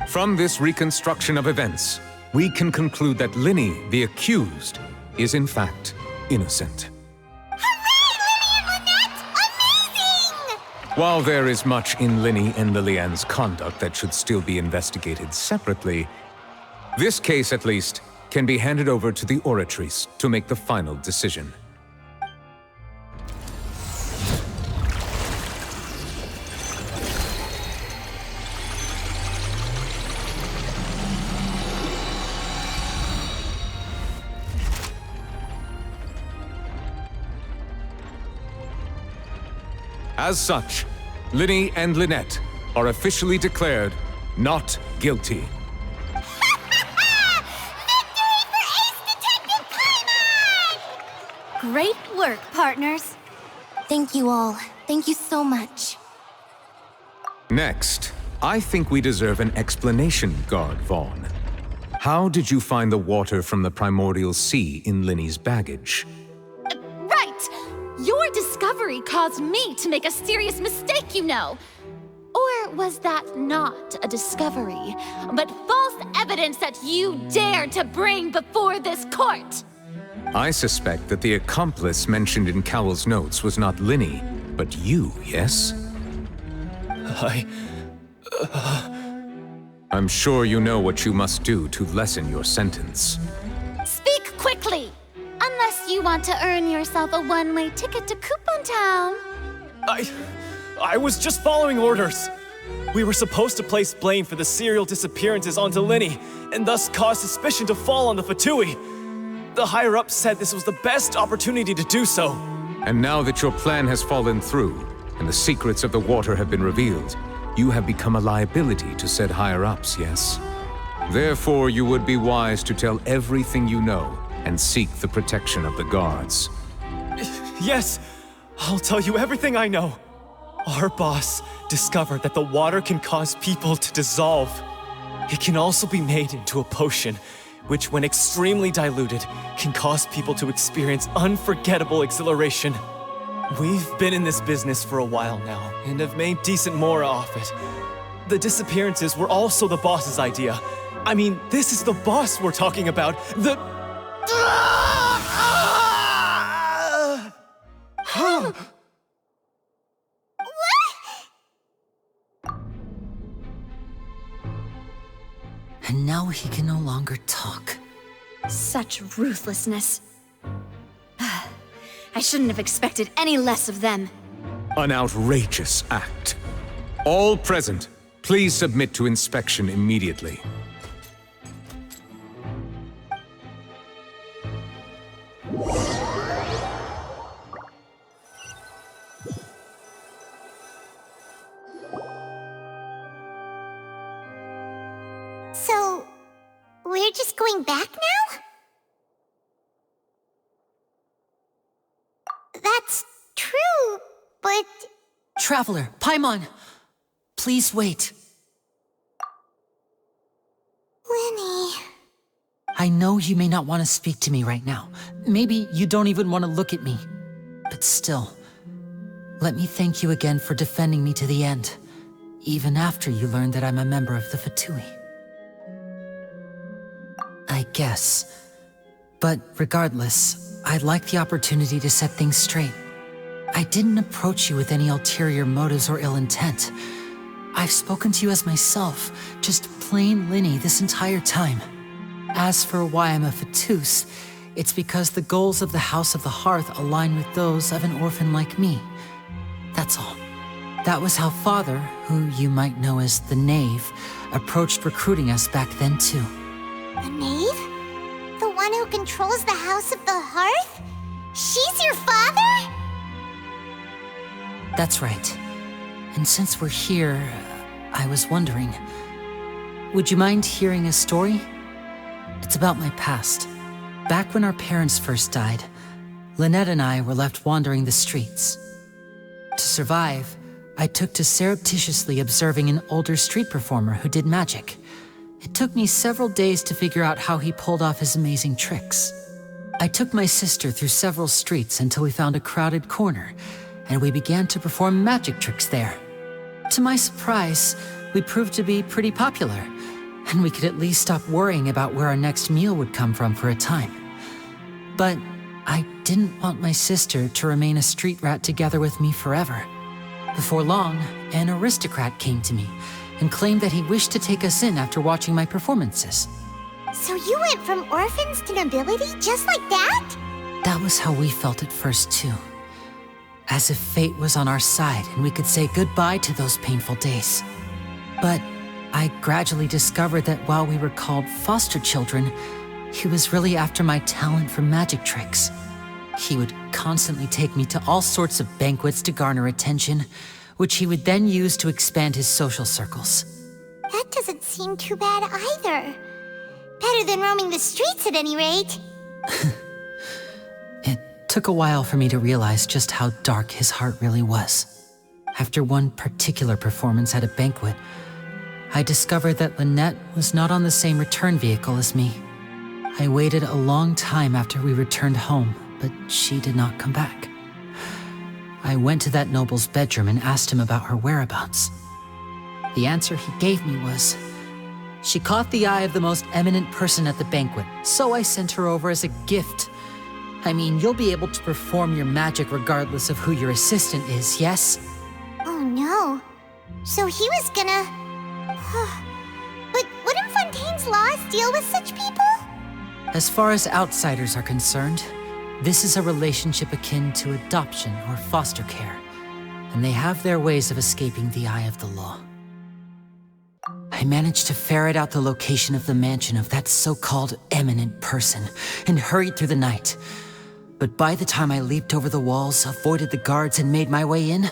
From this reconstruction of events, we can conclude that Linny, the accused, is in fact innocent. While there is much in Linny and Lillian's conduct that should still be investigated separately, this case, at least, can be handed over to the Oratrice to make the final decision. As such, Linny and Lynette are officially declared not guilty. Great work, partners. Thank you all. Thank you so much. Next, I think we deserve an explanation, Guard Vaughn. How did you find the water from the primordial sea in Linny's baggage? Right! Your discovery caused me to make a serious mistake, you know. Or was that not a discovery, but false evidence that you dared to bring before this court? I suspect that the accomplice mentioned in Cowell's notes was not Linny, but you, yes? I'm sure you know what you must do to lessen your sentence. Speak quickly! Unless you want to earn yourself a one-way ticket to Coupon Town. I was just following orders. We were supposed to place blame for the serial disappearances onto Linny, and thus cause suspicion to fall on the Fatui. The higher-ups said this was the best opportunity to do so. And now that your plan has fallen through, and the secrets of the water have been revealed, you have become a liability to said higher-ups, yes? Therefore, you would be wise to tell everything you know and seek the protection of the guards. Yes, I'll tell you everything I know. Our boss discovered that the water can cause people to dissolve. It can also be made into a potion, which when extremely diluted, can cause people to experience unforgettable exhilaration. We've been in this business for a while now, and have made decent more off it. The disappearances were also the boss's idea. I mean, this is the boss we're talking about. And now he can no longer talk. Such ruthlessness. I shouldn't have expected any less of them. An outrageous act. All present, please submit to inspection immediately. So, we're just going back now? That's true, but... Traveler, Paimon! Please wait. Linny... I know you may not want to speak to me right now. Maybe you don't even want to look at me. But still, let me thank you again for defending me to the end, even after you learned that I'm a member of the Fatui. I guess. But regardless, I'd like the opportunity to set things straight. I didn't approach you with any ulterior motives or ill intent. I've spoken to you as myself, just plain Linny this entire time. As for why I'm a Fatus, it's because the goals of the House of the Hearth align with those of an orphan like me. That's all. That was how Father, who you might know as the Knave, approached recruiting us back then too. The Knave? The one who controls the House of the Hearth? She's your father? That's right. And since we're here, I was wondering, would you mind hearing a story? It's about my past. Back when our parents first died, Lynette and I were left wandering the streets. To survive, I took to surreptitiously observing an older street performer who did magic. It took me several days to figure out how he pulled off his amazing tricks. I took my sister through several streets until we found a crowded corner, and we began to perform magic tricks there. To my surprise, we proved to be pretty popular, and we could at least stop worrying about where our next meal would come from for a time. But I didn't want my sister to remain a street rat together with me forever. Before long, an aristocrat came to me and claimed that he wished to take us in after watching my performances. So you went from orphans to nobility just like that? That was how we felt at first, too. As if fate was on our side and we could say goodbye to those painful days. But I gradually discovered that while we were called foster children, he was really after my talent for magic tricks. He would constantly take me to all sorts of banquets to garner attention, which he would then use to expand his social circles. That doesn't seem too bad either. Better than roaming the streets at any rate. It took a while for me to realize just how dark his heart really was. After one particular performance at a banquet, I discovered that Lynette was not on the same return vehicle as me. I waited a long time after we returned home, but she did not come back. I went to that noble's bedroom and asked him about her whereabouts. The answer he gave me was, she caught the eye of the most eminent person at the banquet, so I sent her over as a gift. I mean, you'll be able to perform your magic regardless of who your assistant is, yes? Oh no. So he was gonna... But wouldn't Fontaine's laws deal with such people? As far as outsiders are concerned, this is a relationship akin to adoption or foster care, and they have their ways of escaping the eye of the law. I managed to ferret out the location of the mansion of that so-called eminent person and hurried through the night. But by the time I leaped over the walls, avoided the guards, and made my way in,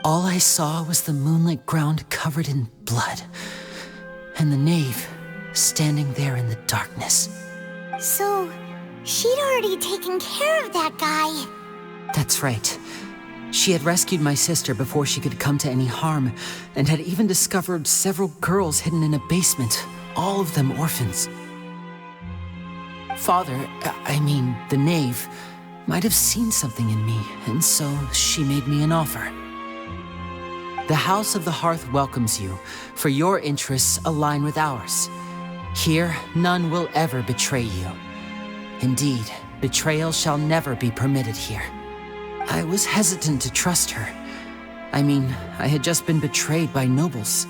all I saw was the moonlit ground covered in blood, and the knave standing there in the darkness. So, she'd already taken care of that guy. That's right. She had rescued my sister before she could come to any harm, and had even discovered several girls hidden in a basement, all of them orphans. Father, the knave, might have seen something in me, and so she made me an offer. The House of the Hearth welcomes you, for your interests align with ours. Here, none will ever betray you. Indeed, betrayal shall never be permitted here. I was hesitant to trust her. I had just been betrayed by nobles.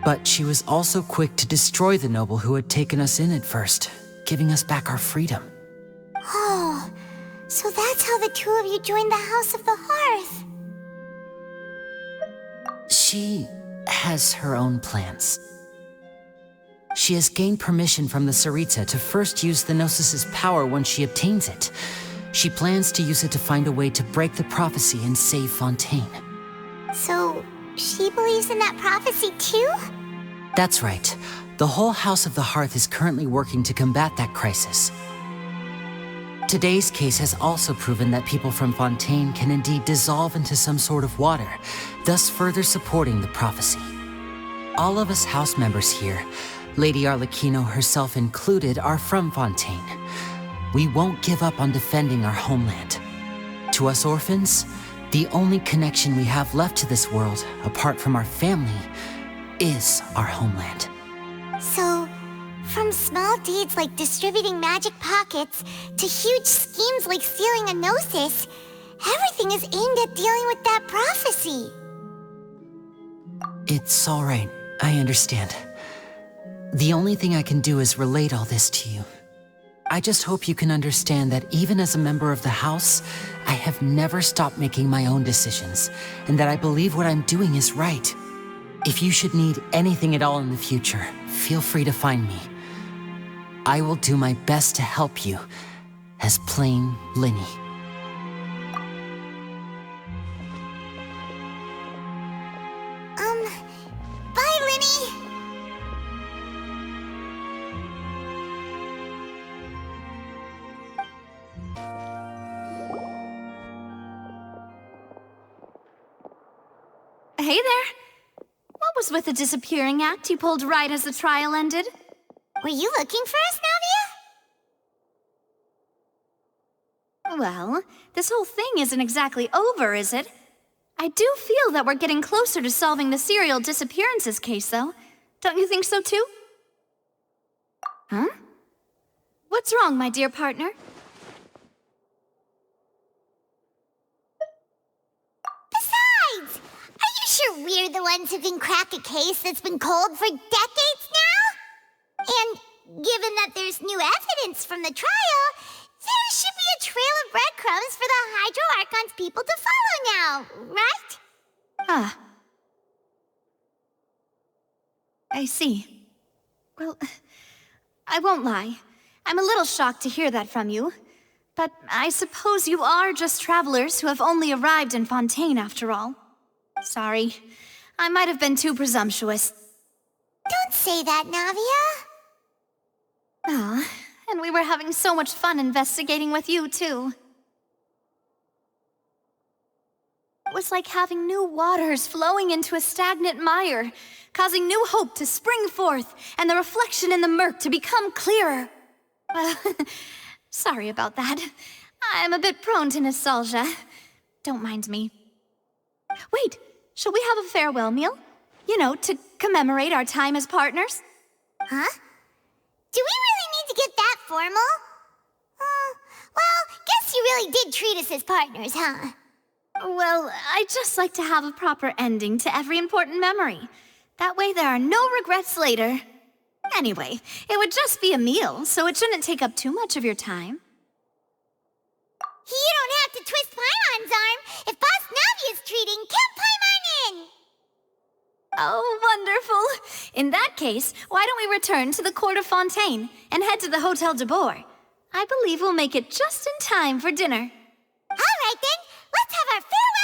But she was also quick to destroy the noble who had taken us in at first, giving us back our freedom. Oh, so that's how the two of you joined the House of the Hearth. She has her own plans. She has gained permission from the Tsaritsa to first use the Gnosis' power once she obtains it. She plans to use it to find a way to break the prophecy and save Fontaine. So, she believes in that prophecy too? That's right. The whole House of the Hearth is currently working to combat that crisis. Today's case has also proven that people from Fontaine can indeed dissolve into some sort of water, thus further supporting the prophecy. All of us house members here, Lady Arlecchino herself included, are from Fontaine. We won't give up on defending our homeland. To us orphans, the only connection we have left to this world, apart from our family, is our homeland. So, from small deeds like distributing magic pockets to huge schemes like stealing a Gnosis, everything is aimed at dealing with that prophecy. It's all right. I understand. The only thing I can do is relate all this to you. I just hope you can understand that even as a member of the House, I have never stopped making my own decisions, and that I believe what I'm doing is right. If you should need anything at all in the future, feel free to find me. I will do my best to help you, as plain Linny. Bye, Linny! Hey there. What was with the disappearing act you pulled right as the trial ended? Were you looking for us, Navia? Well, this whole thing isn't exactly over, is it? I do feel that we're getting closer to solving the serial disappearances case, though. Don't you think so, too? Huh? What's wrong, my dear partner? Besides, are you sure we're the ones who can crack a case that's been cold for decades now? And given that there's new evidence from the trial, there should be a trail of breadcrumbs for the Hydro Archon's people to follow now, right? Ah. I see. Well, I won't lie. I'm a little shocked to hear that from you. But I suppose you are just travelers who have only arrived in Fontaine after all. Sorry. I might have been too presumptuous. Don't say that, Navia. Ah, and we were having so much fun investigating with you, too. It was like having new waters flowing into a stagnant mire, causing new hope to spring forth, and the reflection in the murk to become clearer. Sorry about that. I'm a bit prone to nostalgia. Don't mind me. Wait, shall we have a farewell meal? You know, to commemorate our time as partners? Huh? Do we really need to get that formal? Well, guess you really did treat us as partners, huh? Well, I'd just like to have a proper ending to every important memory. That way there are no regrets later. Anyway, it would just be a meal, so it shouldn't take up too much of your time. You don't have to twist Paimon's arm. If Boss Navi is treating, count Paimon in! Oh, wonderful. In that case, why don't we return to the Court of Fontaine and head to the Hotel de Boer? I believe we'll make it just in time for dinner. All right then, let's have our farewell